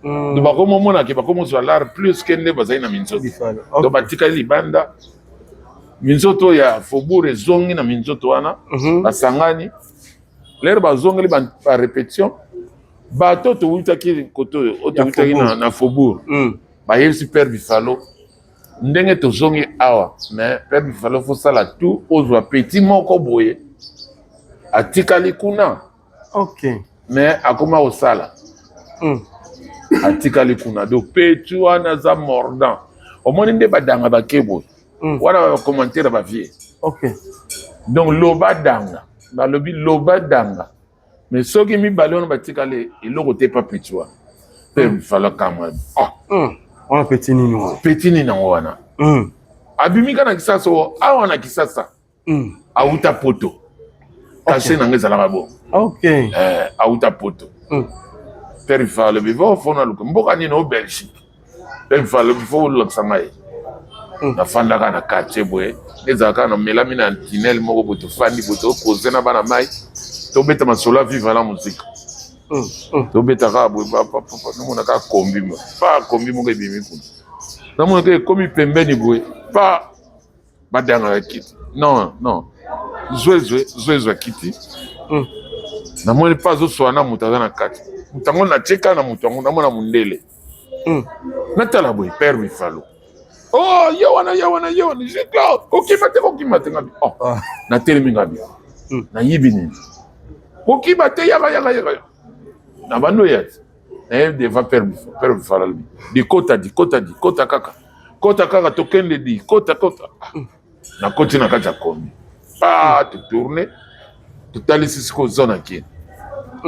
do bakoma omonake bakoma ozwa lar plus ke nde bazali na minzoto do batikali libanda minzoto ya faubourg ezongi na minzoto wana basangani lere bazongeli barépétition bato towutaki koto oyo towutaki na faubourg bayebisi père bifalo ndenge tozongi awa mais père bifalo fosala tout ozwa petit moko boye atikali kuna mais akoma kosala atikali kuna donc petu wana aza mordant omoni nde badanga bake boye wana bacommentaire bavie donc loba danga balobi loba danga mais soki mibale wana batikali eloko te pa petu wana mpe bifalo kama wana peti nini yango wana abimi ka na kisasa awa na kisasa auta poto kashe nange ezalaka bongo auta poto père bifalo bivo fona luka mboka nini o Belgique père bifalo bifo olakisa ngai nafandaka na quartier boye ezalaka na melami na tinel moko boye tofandi boye tokoze na bana mai tobeta masolo ya vivre la musique tobetaka boye namonaka kombi kombi moko ebimi kuna namonaka ekomi pembeni boye pa badangaka kiti non zwezwe kiti namoni pa azoswana na moto aza na kati moto yango natyeka na moto yango namona mondele natala boye père bifalo ye wana kokima te ngabi natelemi ngabi nayibi nini kokima te yaka na bando yati nayebi deva père bifalo alobi dikota kaka tokende di kota nakoti na kati ya komi totourne totalisi siko zona kini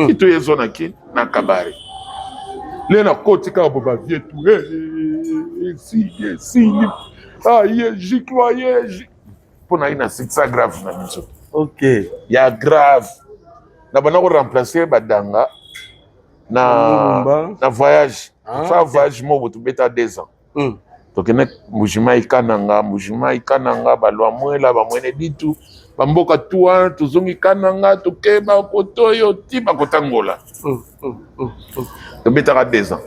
kito ye zona kini na kabare le na koti kaka bo bavie tu esili ye jikloye mpo na ye na sikisa grave na miso ya grave na bana koremplace badanga na voyage fa voyage moko tobeta 2 ans tokende mbujima ikananga balwa mwela bamwene ditu bamboka tuwa tozongi kananga tokeba kotoyo ti bakotangola tobetaka 2 ans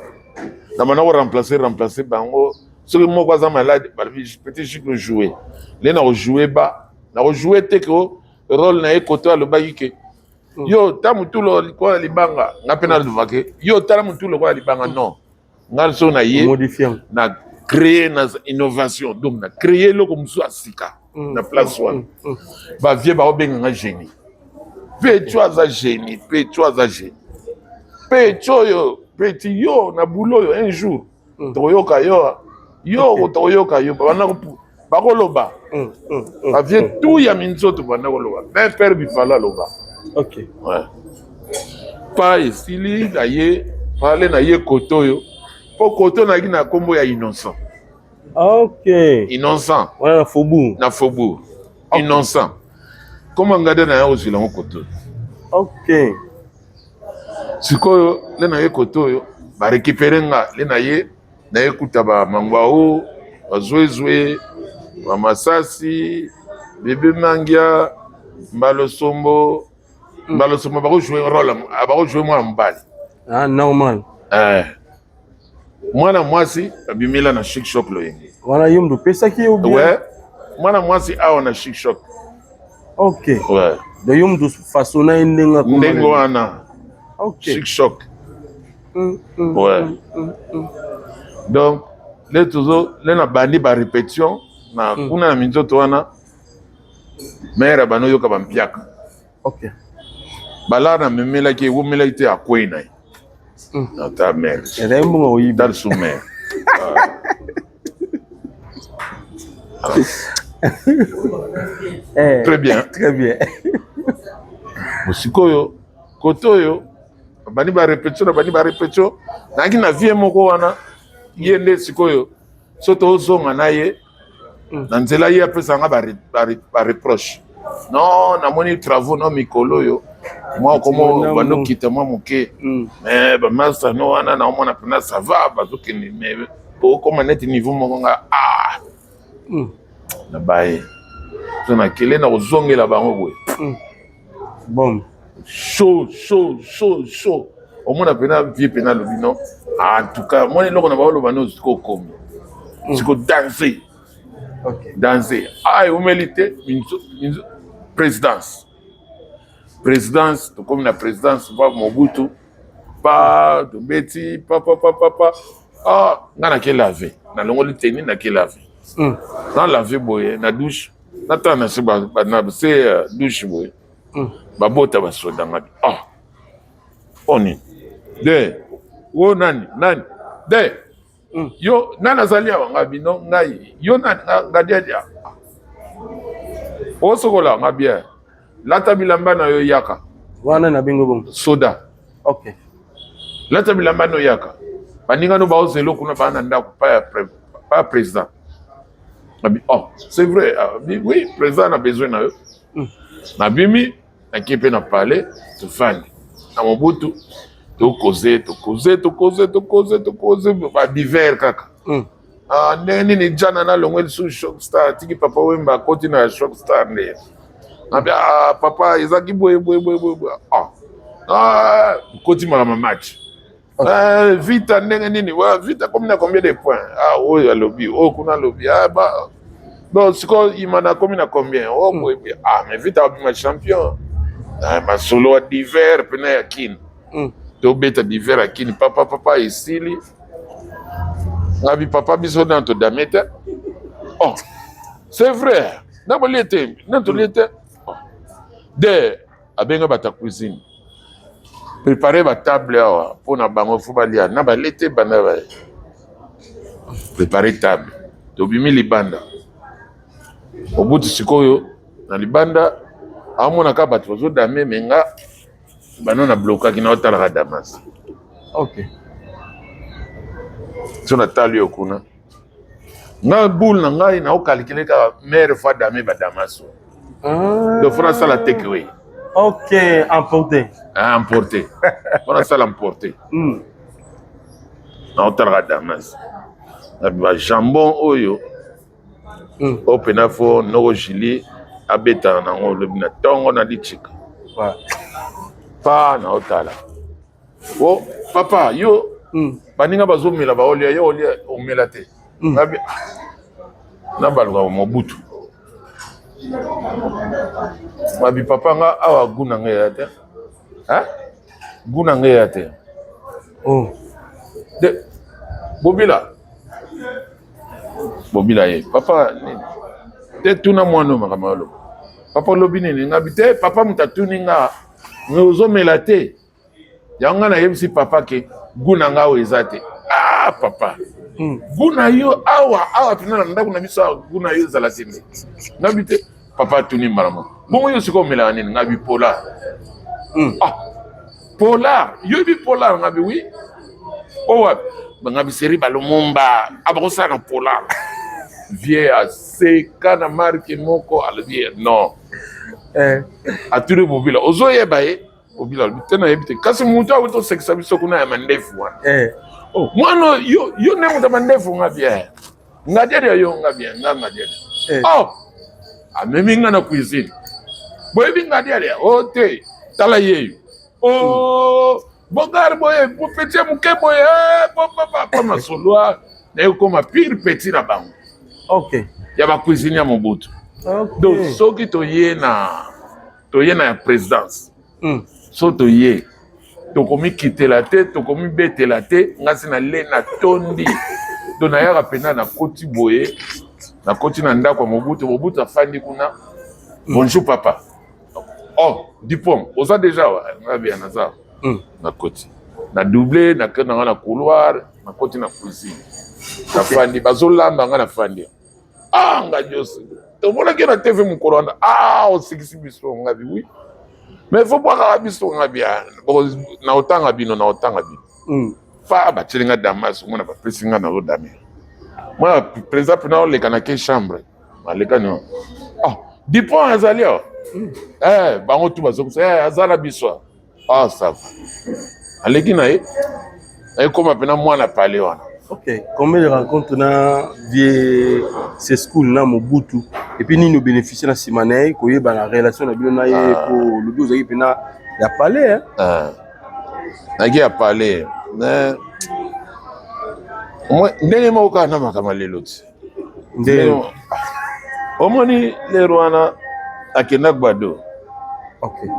na mana remplacer bango soki moko aza malade peut-être juste jouer le na jouer ba na jouer te ko rôle na ye koto alobaki ke yo ta mutulo likola libanga nga pe na luvake yo tala mutulo likola libanga non nga so na ye na créer na innovation donc na créer loko musu asika na place wana ba vie ba obenga nga génie pe tu aza génie pe choyo petit yo na boulot yo un jour toyoka yo toyoka yo bana ko bakoloba ba vie tout ya minzoto bana koloba mais père bifala loba. Ok. Ouais. Pas ici, d'ailleurs, parler na ye kotoyo. Pour koto na gina kombo ya innocent. Ok. Innocent. Ouais, na faubourg. Na faubourg. Okay. Innocent. Comment garder na yo zila koto? Ok. Sikoyo le na ye kotoyo ba récupérer nga le na ye kutaba mangwao, bazwezwe, ba masasi, bébé mangia, mbalo sombo. Malheureusement, je vais jouer un rôle, je vais jouer moi en balle. Ah, normal. Moi, si, je vais na chic choc. Voilà, yum do pesa qui est bien. Ouais. Moi, si, on a chic choc. Ok. Ouais. De yum do façon na indenga comme Ndengoana. Ok. Chic choc. Ouais. Donc, les toujours, les na bandi ba répétition, na kuna na minzoto wana. Mère bano yoka bampiaka. Ok. Balana memela ki wumela ite akwena. Na ta mère. Rembo oyi dal sous mère. Très bien. Très bien. Musikoyo kotoyo bani ba répétition na kina vie moko wana yende sikoyo soto zonga na ye na nzela ye apesa nga ba reproche. Non, na moni travaux no mikolo yo. Moi comment bano kita moi moke. Mais ba master no wana na mona pena ça va parce que mais pour comment net niveau moko nga na baye. So na kele na ozongela bango boy. Bon. Chaud. Au moins pena vie pena le bino. En tout cas, moi les loko na ba lo bano ziko comme. Ziko danser. Ok. Danser. Ah, humilité, présidence. Présidence, comme la présidence, pas Mobutu, pas de Betty, papa. Ah, na quelle laver. Na longo tenir na quelle laver. Dans laver boye, na douche. Na tana se ba na c'est douche boye. Ba bota ba soda ngati. Ah. Oni. De. Wo nani? De. Yo nana zali awanga bino ngai yo nana ngadia osokola ngabia lata bilamba na yo yaka Wana na bingo bon soda. Ok. Lata bilamba no yaka baninga no ba ozelo kuna bana ndako pas président. Oh c'est vrai, oui président a besoin na yo na bimi na kipe na parler to fan na Mobutu to causer ba divers kaka. Ah nini jana na longwe su shock star tiki papa wemba koti na shock star ne. Ah papa izaki boy. Ah koti mala match. Vita nini wa vita combien de points? Ah oh ya lobby, oh kuna lobby. Ah ba bon siko imana combien combien? Oh boy. Ah mais vita ma champion. Ah ma solo divers pena yakin. To beta divers akini papa isili ngabi papa biso na to dameta. Oh c'est vrai na bolete na to lete de abenga bata cuisine préparer ba table awa pona bango fu balia na balete bana ba préparer table to bimi libanda obutu sikoyo na libanda amona ka bato zo dame menga bano na bloka kina otala Damas. Ok. Sona tali okuna. Na boule na ngai na o calculer ka mère fois dame ba Damas. De France la takeaway. Ok, emporté. Emporté. France la emporté. Na otala Damas. Na ba jambon oyo. Opena fo no gilet abeta na ngo lobi na tongo na lichika pa na otala o papa yo baninga bazomela baolia yo olia omela te ngabi na balwa mobutu mabi papa nga awa guna ngaya te ha guna ngaya te de bobila ye papa te tuna mwana makamalo papa lobi nini ngabi te papa mutatuni nga ngozomela te yanga na yebisi papa ke guna nga eza te papa guna yo awa pina na ndako na biso guna yo ezala te ngabi te papa tuni marama bongo yo siko mela nini ngabi polar polar yo bi polar ngabi oui ngabi seri balumumba abakosa na polar vie aseka na marque moko alvie non aturi bobila ozo yeba ye bobila bitena yebite kasi muntu awuto sekisa biso kuna ya mandefu wana mwana yo ne muta mandefu ngabia ngadiere yo ngabia ngadiere amemi ngana cuisine boyebi ngadiere ote tala yeyo bogar boye petit muke boye papa masolwa na koma pire petit na bango ya ba cuisine ya mobutu donc soki toye na présidence so toye tokomi kitela te tokomi betela te ngasi na le na tondi do na yaka pena na koti boye na koti na ndako mobutu afandi kuna bonjour papa dipom oza déjà ngabia naza na koti na doublé na kana na couloir na koti na cuisine na fandi bazolamba nga na fandi nga josi to mona ke na TV mukolanda osikisi biso ngabi oui mais faut pas biso ngabi na otanga bino fa ba tselinga damas mona ba pesinga na rodame moi président na le kana ke chambre maleka no dipon azali bango tu bazokusa azala biso ça va aleki na ye koma pena mwana pale wana combien de rencontres na vie ces school na mobutu et puis ni nous bénéficier na simanae ko yeba na relation na bino na ye ko le deux aki pena ya pale naki ya pale mais moi ndenge moka na makama lelo ti ndenge omoni le rwana akenda gbado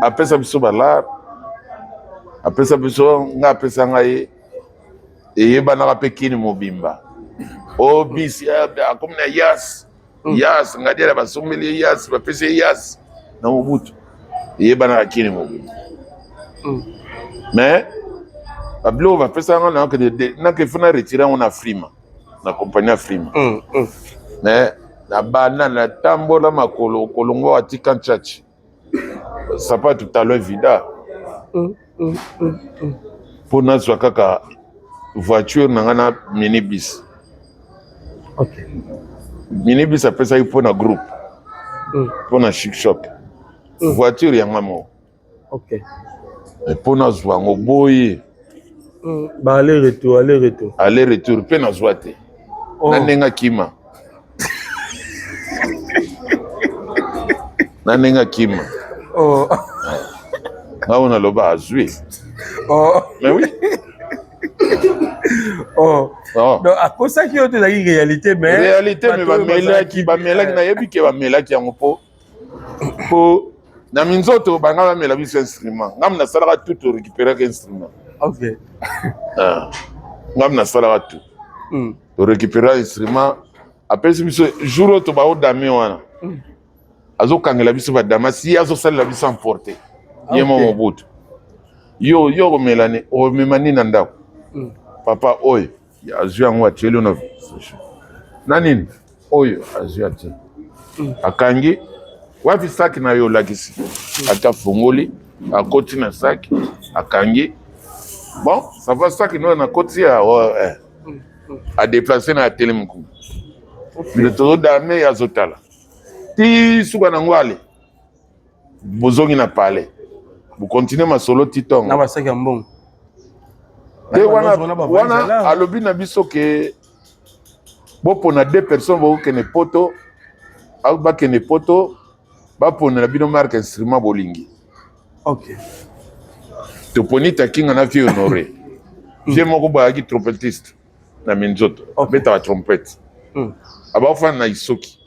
apesa biso balar apesa biso nga apesa ngai eyebanaka mpe kini mobimba bisi akomi na yas ngadiela basombeli yas bapesi yas na mobutu eyebanaka kini mobimba mais babiloko bapesa nga nakefuna retire yango na frima na kompagnie ya frima mais na bana na tambola makolo kolongo atika nchachi sapatu talo vida mpo nazwa kaka voiture na nga na minibus minibus apesaki mpo na groupe mpo na chic shop voiture yanga moko mpo nazwa yango boye aller retour mpe nazwa te na ndenge akima na ndenge akima ngao naloba azwi mais oui donc akosaki yo tozalaki réalité mais bamelaki nayebi ke bamelaki yango mpo na minzoto banga bamela biso instrument ngam nasalaka tout torécupéraka instrument ngam nasalaka tout torécupéra instrument apesi biso jour oyo tobaodame wana azokangela biso badamasi ye azosalela biso emporte ye mo mobutu yo komelani omema nini na ndako papa oyo azwi yango atieli na na nini oyo azwi atie akangi wapi saki na yo olakisi ata fongoli akoti na saki akangi bon ça va saki no na koti ya adeplace na ateli mokulu bino tozodame azotala ti suka nango ale bozongi na pale bokontinue masolo ti tongo na basaki ya mbongo te wana alobi na biso ke bopona 2 personnes bokokende poto bakende poto baponela bino marque instrument bolingi. Ok. Toponi takinga na vie honoré. Vie moko boyaki trompettiste na minzoto. Beta ba trompette. Abafana na isoki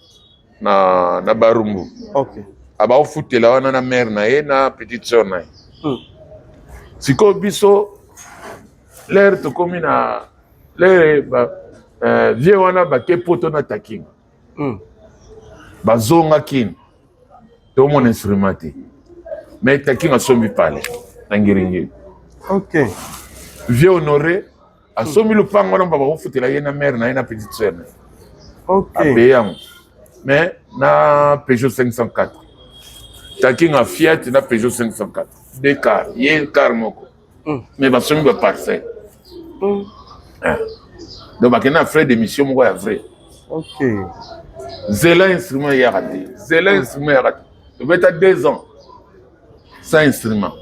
na barumbu. Ok. Abafutela wana na mère na ye na petite sœur na ye. Siko biso l'air tokomi na l'air vie wana bake poto na takinga. Bazonga kin. To mon instrument te. Mais takinga sombi pale. Nangiringi. Ok. Vie honoré a sombi le pango na baba futela ye na mère na ye na petite sœur na ye. Ok. Payant. Mais na Peugeot 504. Takinga Fiat na Peugeot 504. Deux cars, yé car moko. Mais ba sombi ba parcelle. Donc ba kena frais d'émission moko ya vrai. Ok. Zela instrument ya raté. Zela instrument ya raté. Tu vas être 2 ans sans instrument.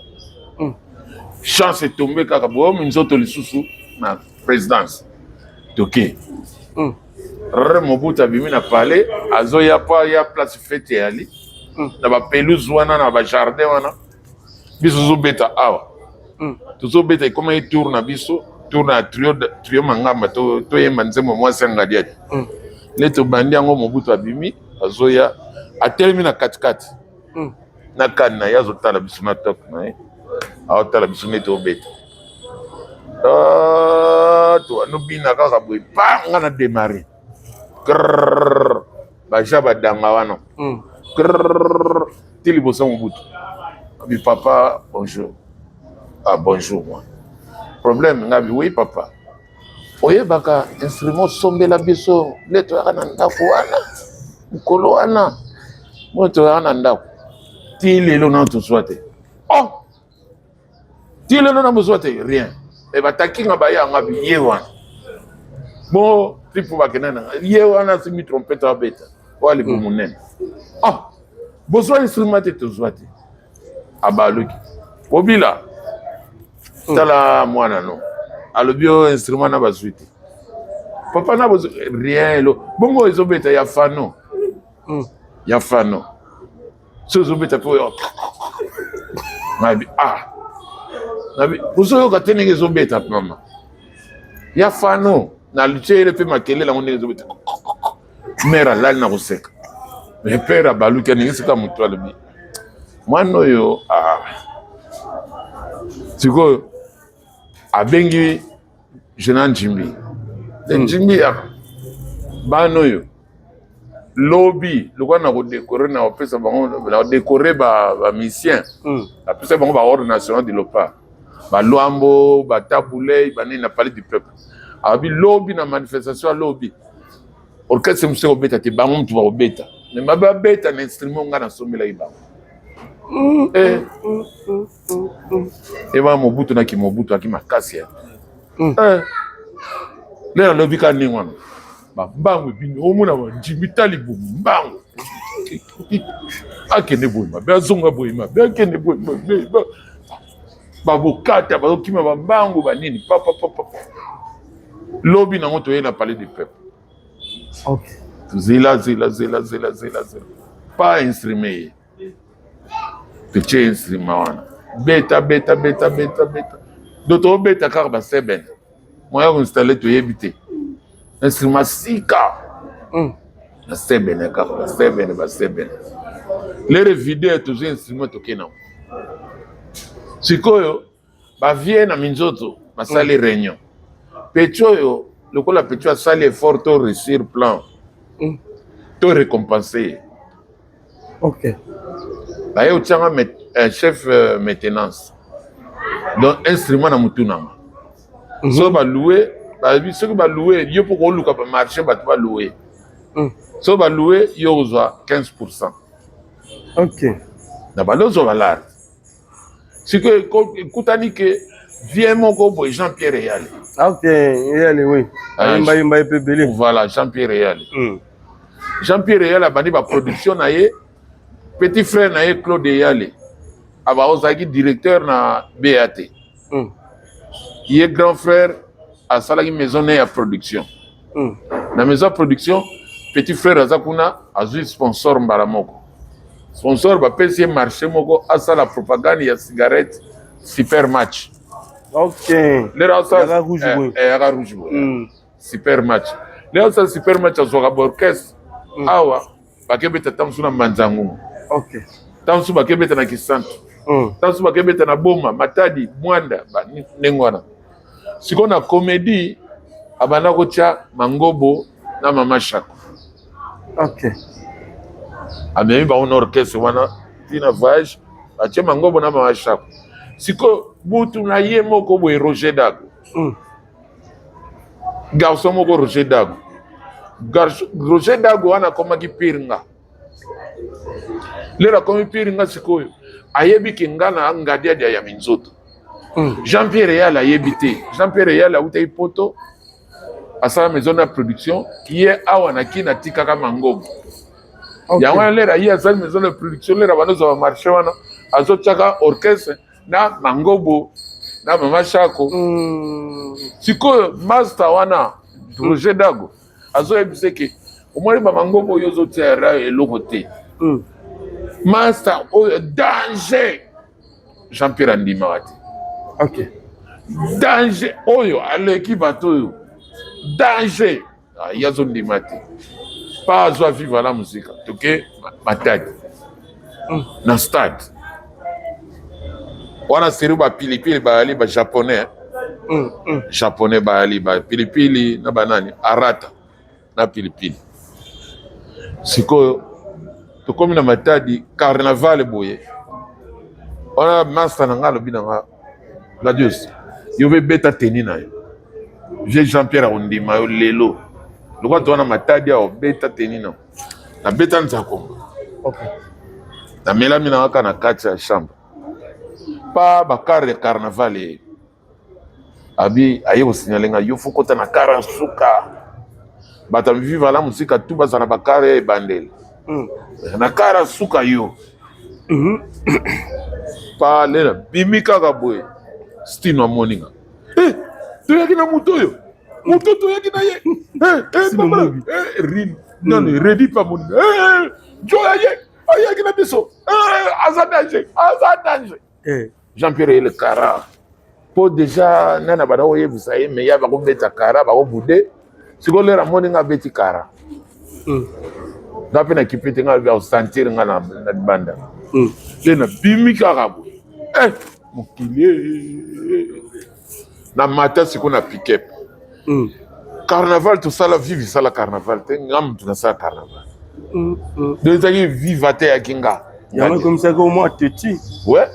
Chance est tombée kaka bo minzoto lisusu na présidence. Toké. Mobutu abimi na palais azoya pa ya place fête yali. Na ba pelouse wana na ba jardin wana. Biso zo beta awa. Tuzo beta comme il tourne na biso, tourne na trio mangamba to yemba nzembo mwasi ngadi. Leto bandi yango Mobutu abimi azoya atelemi na katikati. Na kana yazo tala biso na top na ye. Awa tala biso neto beta. To anubina kaka boy pa ngana démarrer. Baja badanga wana. Tili bosa Mobutu. Abi papa bonjour. Ah bonjour moi. Problème ngabi oui papa. Oye baka instrument sombela biso leto yana ndako wana. Mukolo wana. Moto yana ndako. Tili lo na to soite. Oh. Tili lo na bosoite rien. E batakinga baya ngabi ye wana. Bon, tripu bakenana. Ye wana simi trompette wa beta. Wali bumunene. Ah. Boso instrument te to soite. Abaluki. Obila. Tala mwana no. Alobio instrument na basuite. Papa na bozo rien lo. Bongo ezobeta ya fano. Ya fano. So ezobeta po yo. Nabi Nabi bozo yo katene ezobeta mama. Ya fano na luchere pe makele la ngone ezobeta. Mera lal na koseka. Me pera baluki ni sika mutu alobi. Mwana yo Siko abengi Jean Njimbi. Njimbi ya bano yo lobby le na ko décorer na opesa bango na décorer ba misien. Apesa bango ba ordre national de l'OPA. Ba Luambo, ba Tabulei, ba na palais du peuple. Abi lobby na manifestation lobby. Orchestre mse obeta te bango mtu ba obeta. Mais ba beta na instrument ngana somela ibango. Eva Mobutu na ki Mobutu aki makasi ya. Lena lobika ni wana. Ba mbangu bino omuna wa Njimbi bu mbangu. Akene boyima, be azonga boyima, be akene boyima, ba bokata ba okima ba mbangu ba nini papa. Lobi na ngoto yena parler du peuple. OK. Zila. Pas instrument. Petit instrument wana. Beta. D'autres beta car ba seben. Moi on installer to yebite. Instrument sika. Na seben car ba seben. Les vidéos tous instrument to kena. Sikoyo ba vie na minzoto basali réunion. Pechoyo lokola pecho asali effort to réussir plan. To récompenser. OK. Bah, il y a un chef maintenance. Donc, instrument na mutunanga. So, va louer, ceux qui va louer, il y a pour qu'on loue à marché, va louer. So, va louer, il y a 15%. OK. D'abord, l'autre, on va l'art. C'est que, écoute, que viens mon copain Jean-Pierre Réal. OK, oui. Voilà, Jean-Pierre Réal. Jean-Pierre Réal a banni ma production, petit frère naye Claude Yale aba ozaki directeur na BAT. Il est grand frère à salaki maison na production. Na maison production petit frère azakuna azui sponsor mbala moko. sponsor bapesi marché moko asala propagande ya cigarette super match. Ok. Lera sa Yaka rouge boy. yaka rouge boy. Super match. Lera sa super match azwaka orchestre. Awa bakebeta tamsu na manzangu. Ok. Tamsu bakebeta na Kisantu. Tamsu bakebeta na Boma, Matadi, Mwanda, nengwana. Siko na comédie abana kotia Mangobo na Mama Shako. Ok. Amemi ba on orchestre wana tina voyage atie Mangobo na Mama Shako. Siko butu na ye moko boy Roger Dago. Garçon moko Roger Dago. Roger Dago wana komaki piringa. Lera komi piringa sikoyo. Ayebi kingana ngadia dia ya minzoto. Jean-Pierre Yala ayebi te. Jean-Pierre Yala uta ipoto asala maison de production ye awa na kina tikaka Mangobo. Yango lera ye asala maison de production lera banozo ba marché wana azo chaka orchestre na Mangobo na Mama Shako. Sikoyo master wana Roger Dago azo ebiseke omori ba Mangobo yozo tera eloko te. Master oyo danger Jean-Pierre Andimawati. Ok. Danger oyo aleki bato oyo danger yazo ndimati pa azwa vivre la musique toke Matadi na stade wana seri ba pilipili baali ba japonais japonais baali ba pilipili na banani arata na pilipili sikoyo tokomi na Matadi carnaval boye wana master na ngalo binanga la Dios yo be beta tenina yo Jean-Pierre Ondima yo lelo lokwa to wana Matadi ya beta tenina na beta nzako. Ok. Na melami na waka na kati ya chambre pa bakar de carnaval abi aye ko signaler nga yo fokota na kara suka bata vivre la musique tout basa na bakar e bandel na kara suka yo pa lena bimika ka boy stino moninga to yaki na muto yo muto to yaki na ye mama rin non ready pa moninga jo ye ayaki na biso aza danger Jean-Pierre le Kara po déjà nana bada oye busaye me ya bako beta Kara bako bude siko lera moninga beti Kara ngapi na kipite nga bia sentir nga na banda lena bimika kabo mukile na mata siko na pick-up carnaval to sala vivi sala carnaval te ngam to na sala carnaval deux ans viva te ya kinga Y'a comme ça qu'au moins t'es ouais